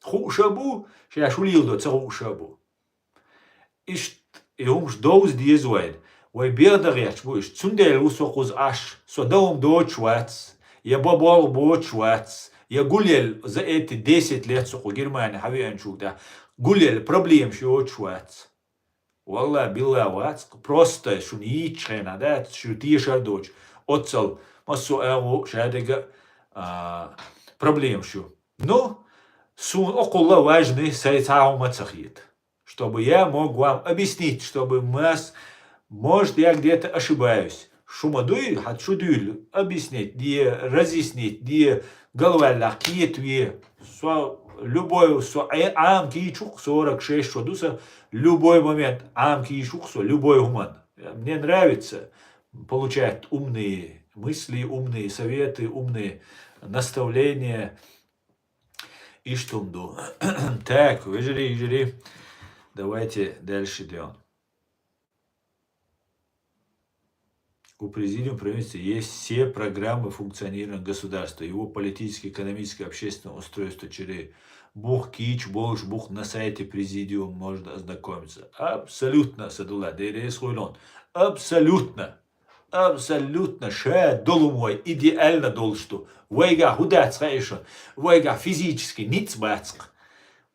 Хуша бу, шаш улилдо цауша бу. Ишт Иумш доуз диезуайд. Вай бердагеш бу ишт цундел усо куз аш. Со даум дочвац. Я бабал бочвац. Я гулял за эти 10 лет сухо Германии, хавианчук, да. Гулял, проблем что чвац. Валла, билла вац, просто шун ичхена, да, что тиша дочь. Отцал, массу эго, шадега, проблем что. Но, сун около важный сайцау мацахит. Чтобы я мог вам объяснить, чтобы может, я где-то ошибаюсь. Шумадуй, хатшудуй, объяснить, где разъяснить, где голова киетве, любой, ам кичук 46, что дуса, любой момент, ам кичук, любой гуман. Мне нравится получать умные мысли, умные советы, умные наставления. И что мду. Так, выжили. Давайте дальше идем. У президиума правительства есть все программы функционирования государства, его политическое, экономическое, общественное устройство через Бух Кич, Болш, Бух на сайте президиума можно ознакомиться. Абсолютно, Садулла, абсолютно, ше долумой, идеально долшту, вайга худацкаиша, вайга физически, ницбацк,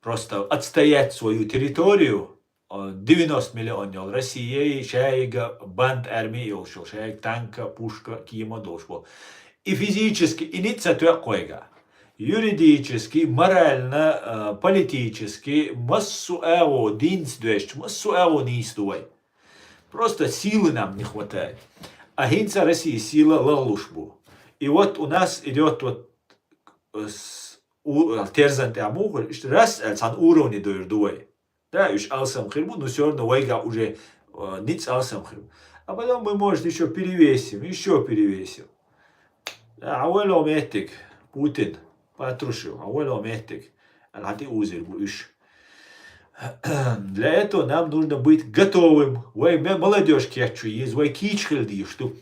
просто отстоять свою территорию, 90 миллионов России, шайга банд армии ушел, шайг танка, пушка, кима должен. И физически, и инициатива койга. Юридически, морально, политически, массу эво динствуешь, массу эво нистуй. Просто силы нам не хватает. А гинца России сила лалушбу. И вот у нас идет вот терзанты амух, раз сан уровни дуй. Да, уж алсам хрибу, но все равно вайга уже ниц алсам хрибу. А потом мы, может, еще перевесим. Да, ауэло метик, Путин, потрушил, ауэло метик, алхати узер буш. Для этого нам нужно быть готовым. Вай молодежь кечу есть, вай кичхельди, что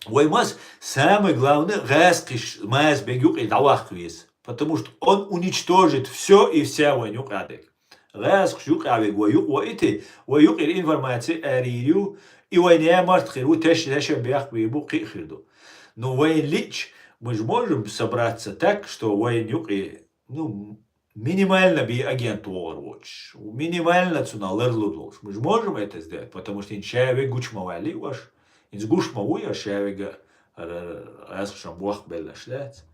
вай маз самое главное, гаскиш маз бегюк и давахвиз, потому что он уничтожит все и вся войнюк адек. غاز شوق عبيد وإتي ويق الإنفورماتي أريدو إيوانيا مرت خير وتش بياخ بيبو قي خيردو но войн лич мы же можем собраться так, что войн юки, минимально би агент Overwatch, минимально цена лерлудолш. Мы же можем это сделать, потому что иншаве гучмавали ваш, инс гучмавуя шавега расшам буах беллашлять.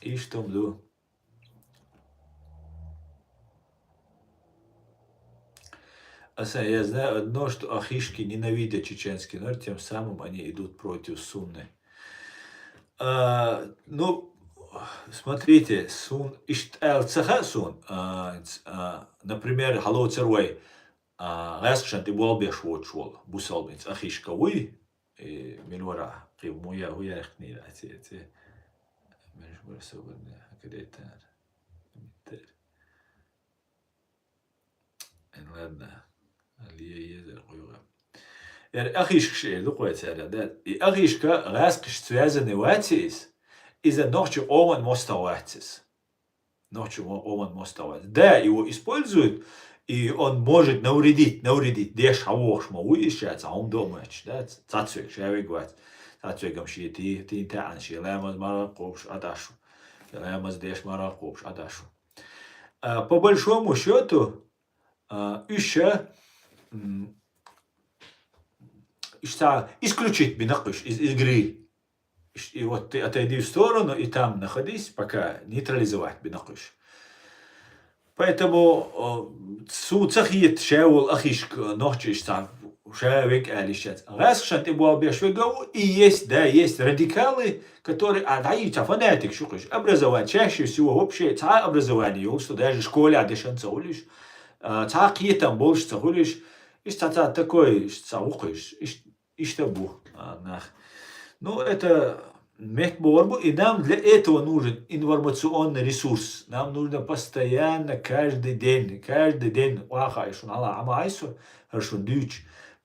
И что мду? Я знаю одно, что ахишки ненавидят чеченский народ, тем самым они идут против Сунны. Смотрите, например, Халоу Цервей, Гаскшан ты болбеш вочвол, бусалбинц, ахишка уй, милвара, муя хуяхни, эти, меньше свободные, акадетар. Ладно. Ахишка, ахишка, раскиш связаны ватис, из-за ночи оман мостоватис. Да, его используют, и он может навредить, деш хавош, мауишать, а он думает, да, цацуй, шавик ват, цацуй гамши, ты таанши, лямаз маракопш, адашу, лямаз деш маракопш, адашу. По большому счету, еще исключить бинакуш из игры. И вот ты отойди в сторону и там находись, пока нейтрализовать бинакуш. Поэтому суцахит шеул ахишк нохчиш там шевик алишет. Раз шанти буабешвегау и есть, да, есть радикалы, которые, да, фанатик шукаш, образование, чаще всего вообще, образование, что даже в школе адешан цаулиш, какие-то больше цаулиш, и что-то такое, цаухаш, и что бух. Ну, это мехборбу, и нам для этого нужен информационный ресурс. Нам нужно постоянно, каждый день,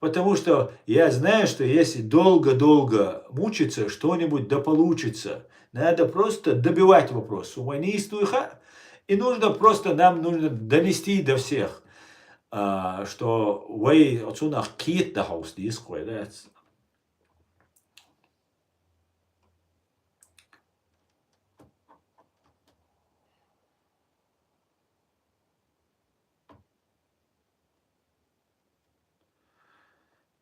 потому что я знаю, что если долго-долго мучиться, что-нибудь да получится. Надо просто добивать вопрос. И нам нужно донести до всех, что вы отсюда какие-то хаус дискует.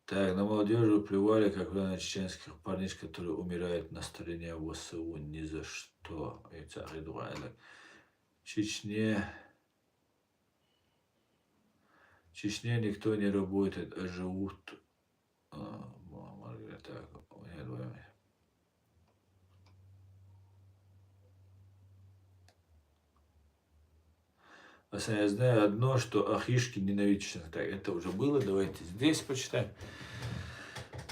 Так, на молодежи плевали, как на чеченских парней, которые умирают на стороне ВСУ ни за что. В Чечне никто не работает, а живут. Я знаю одно, что ахишки ненавидят чеченцев. Так, это уже было, давайте здесь почитаем.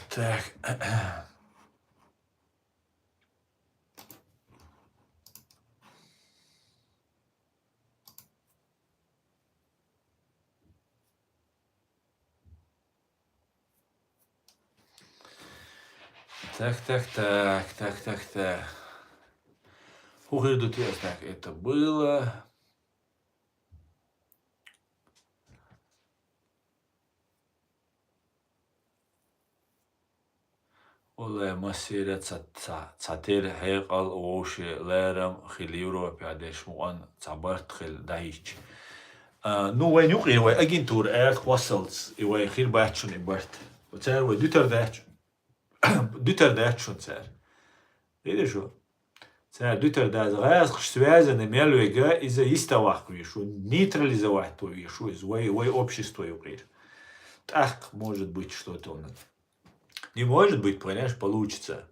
Так. Так. Угрыдут я, так, это было. والله مسيرة تعتير حيقل ووشي لارم خيل يوروبي عديش مؤن تعبرت خيل دايش. Nu وين يقري وين أجنتور إيرك وصلت وين خيل باتشون إبرت وتار وين دوتر داتشون تار. إيه شو؟ تار دوتر دات غاز خشتوازة نميل ويجا إذا يستواق ويشو нейтрализовать то вишу из way общество югрир. Так может быть что-то он. Не может быть, понимаешь, получится.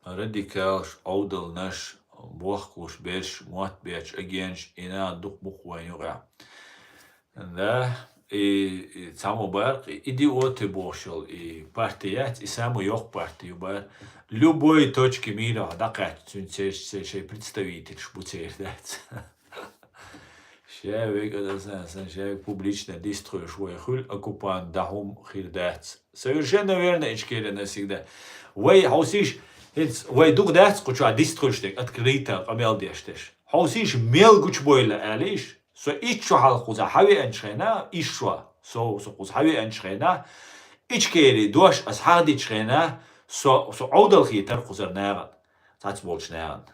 Радикал, аудал наш, бохкуш, беш, мот, беш, агенш, ина дух бухванюра. Да, и само бар, идиоты бошел, и партият, и саму йох партию бар. Любой точки мира, дакат, цунцеш, представитель, шпуцер, да. Человек, это человек публично действует свой хуль, оккупант, дахум, хирдат. Совершенно верно, ичкели навсегда. Вы хаусиш, вы дух дат, куча действуешь, открыто, амелдештеш. Хаусиш мелгуч бойла, алиш. So ичо халхуза хави аншхена, ишва. So хуз хави аншхена. Ичкели дош as харди чхена, so аудал хитар хузар нагад. Цацболч нагад.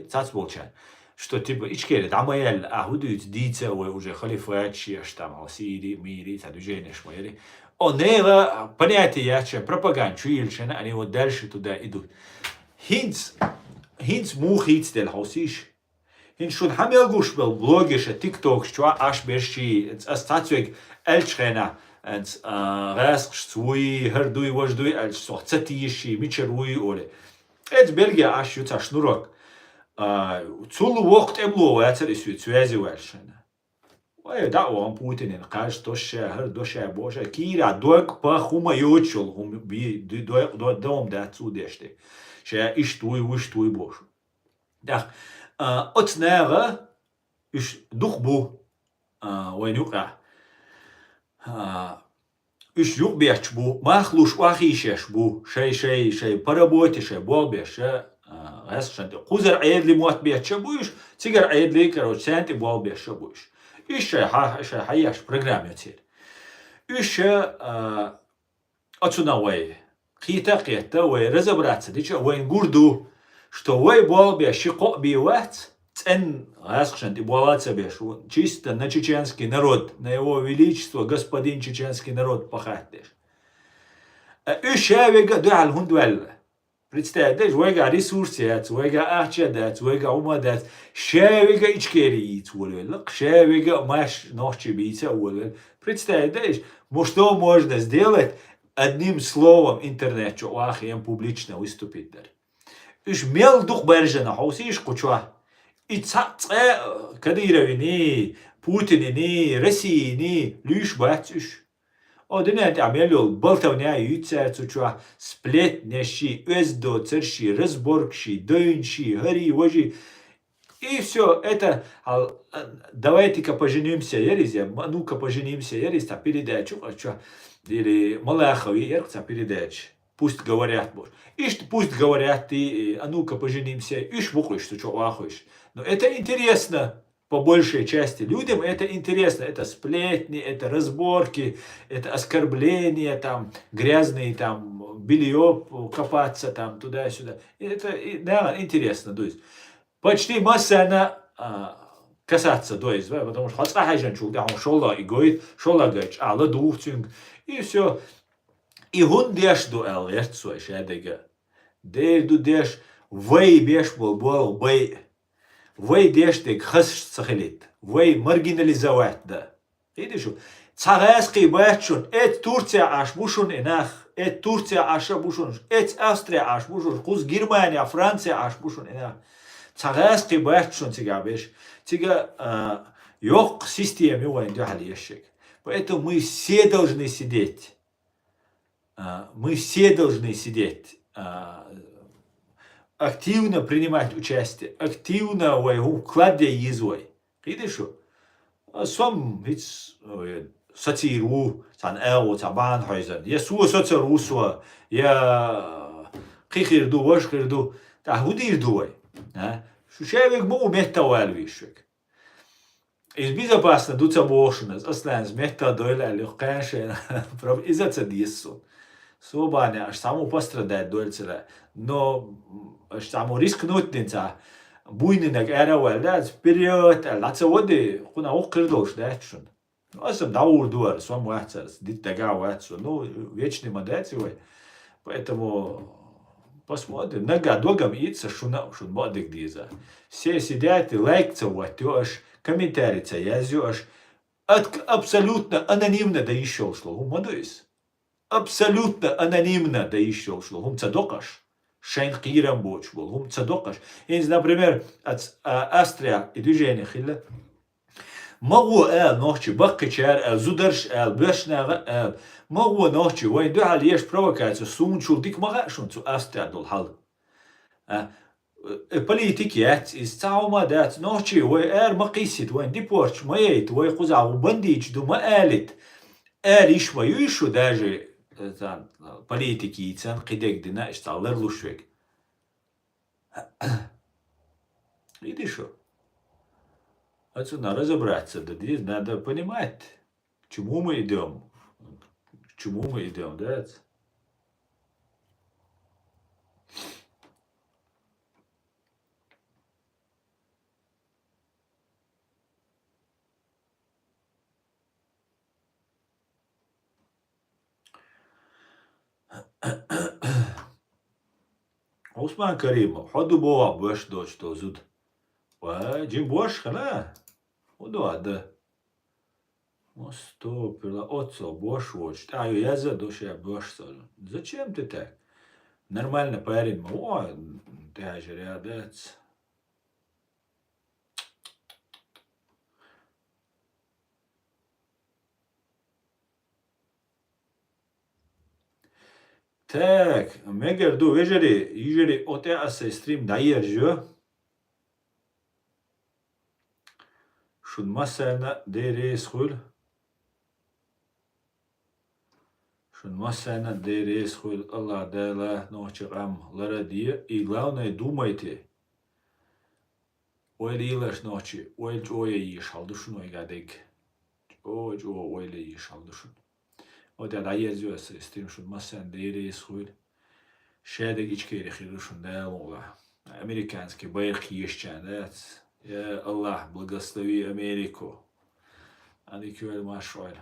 Цацболчан. Что типа ичкели дамаэл ахудут дица уже халифачи штам сири мири движение шмаери. Онега понятие пропаганда чуильшена, они вот дальше туда идут. Хинц мухиц del хаусиш. Хинц schon хамелгуш бел блогиша тикток что аш берши астацвег элчхена and раск свой хердуй вождуй элч сохцатиши мичеруй оле. Эт Бельгия аш юца шнурок. Цулу وقت املو واتر اسوي تسوازي والشنا وي دعوة عن بوتين نقاش دوشا هر دوشا بوشا كيرا دوك باخوما يوتشل هم بي دوم دا تسو ديشتي شا اشتوي بوش داخ اتناغا اش دخبو وين يقع اش يق بيحشبو ماخلوش واخيششبو شي паработе شي болбеша Хузар айдли муат беча будешь, цигар айдли, короче, сянти буал беча будешь. Еще хаяш программе теперь. Еще отсюда вай. Кита, вай разобраться, дича, вай гурду, что вы бол бе шико биевать, цен раскшен и болаться бе, чисто на чеченский народ, на его величество, господин чеченский народ пахатешь. Üşevega dual hundwell. Представляешь, вега ресурсы, вега ахчадат, вега умадат, шевега ичкери ицволвел, шевега маш ночи бица уволвел. Представляешь, что можно сделать одним словом интернет, что ахием публично выступить дар. Уж мел дух бержена, хаусиш кучва. И Кадыровини, Путинини, Россияни, лишь батюш. Одинет амелюл болтовня юцерцу чуа сплетнящий, эздоцерщий, разборкщий, доинщий, гори, вожи. И все это, давайте-ка поженимся, ерезя, ну-ка поженимся, ерез, та передачу, или Малахови, ерца передача. Пусть говорят, боже. Ишь, пусть говорят, ты, а ну-ка поженимся, ишь, бухаешь, что ахаешь. Но это интересно. По большей части людям это интересно. Это сплетни, это разборки, это оскорбления, там, грязные, там, белье копаться, там, туда-сюда. Это, да, интересно, то есть. Почти масса касаться, то есть, потому что хотя хайжан чулга, он шола и говорит, шола гач, ала духтюнг, и все. И он деш до эл, ерцу, шедега. Ду деш, вей беш бол, вей. Вей дештег хас сахелит, вей маргинализовать, да. Видишь, цагайский бачун, Турция аш бушун инах, Турция аша бушун, Австрия аш бушун, куз Германия, Франция аш бушун инах. Цагайский бачун тига беш, тига ёк системе вайн дюхали ящик. Поэтому мы все должны сидеть, активно принимать участие, активно в вкладе езвой. Видишь, сам ведь сатиру, сан эу, цабан хайзан. Я суа сатиру суа, я кихирду, вашкирду, та худирдуай. Шушевик му метауэл вишвик. Из безопасно дуца бошнес, аслан с мета дойле легканшен, прав изаца диссу. Собаня аж само пострадает дольцера, но аж само рискнуть нельзя. Буйнинак эравел, да, вперед, лаца воды, хуна охкрдош, да, чун. Ну, асам даур дуар, сам вацарс, дит тага вацу, ну, вечный модацивай. Поэтому посмотрим, нога догам ица шуна, шун бодик диза. Все сидят и лайкца ватёш, комментарийца язёш, абсолютно анонимно да еще шло, умадуис. Абсолютно анонимно да еще шло, ум цадокаш. Шейн кирам боч был, ум цадокаш. Например, Австрия и движение хилля. Могу ночи, баккачар, зударш, бешнага, могу ночи, вайн да ешь провокацию, сунчул дик магашун цу Австрия дол хал. Политикият из цаума дат ночи, вай мaqisит, вайн дипорч, маейт, вай хузау бандич, ду маалит. Иш ваюшу даже политики, цен кидек дина, исталлер лушвек. Видишь, отсюда разобраться, да здесь надо понимать, к чему мы идем, да? Осман Каримов, ходу бова бош дочь то зуд. Джим бош хана, ходу ада. Стоп, отцо бош воч. Таю яза доше бош соль. Зачем ты так? Нормально парень, о, ты же рядец. Так, мегер ду вежери оте асе стрим дайержо. Шун масана дерес хуль. Шун масана дерес хуль. Аллах дала ночам ларадия. И главное, думайте. Ойл илаш ночи. Ойл чоя ишал душун ойгадек. Ойл ишал душун. Оте дайержо асе стрим шун масана дерес хуль. Шедек ичкери хилушун дала. американский байрак. Я Аллах, благослови Америку. Они кюэль машуэль.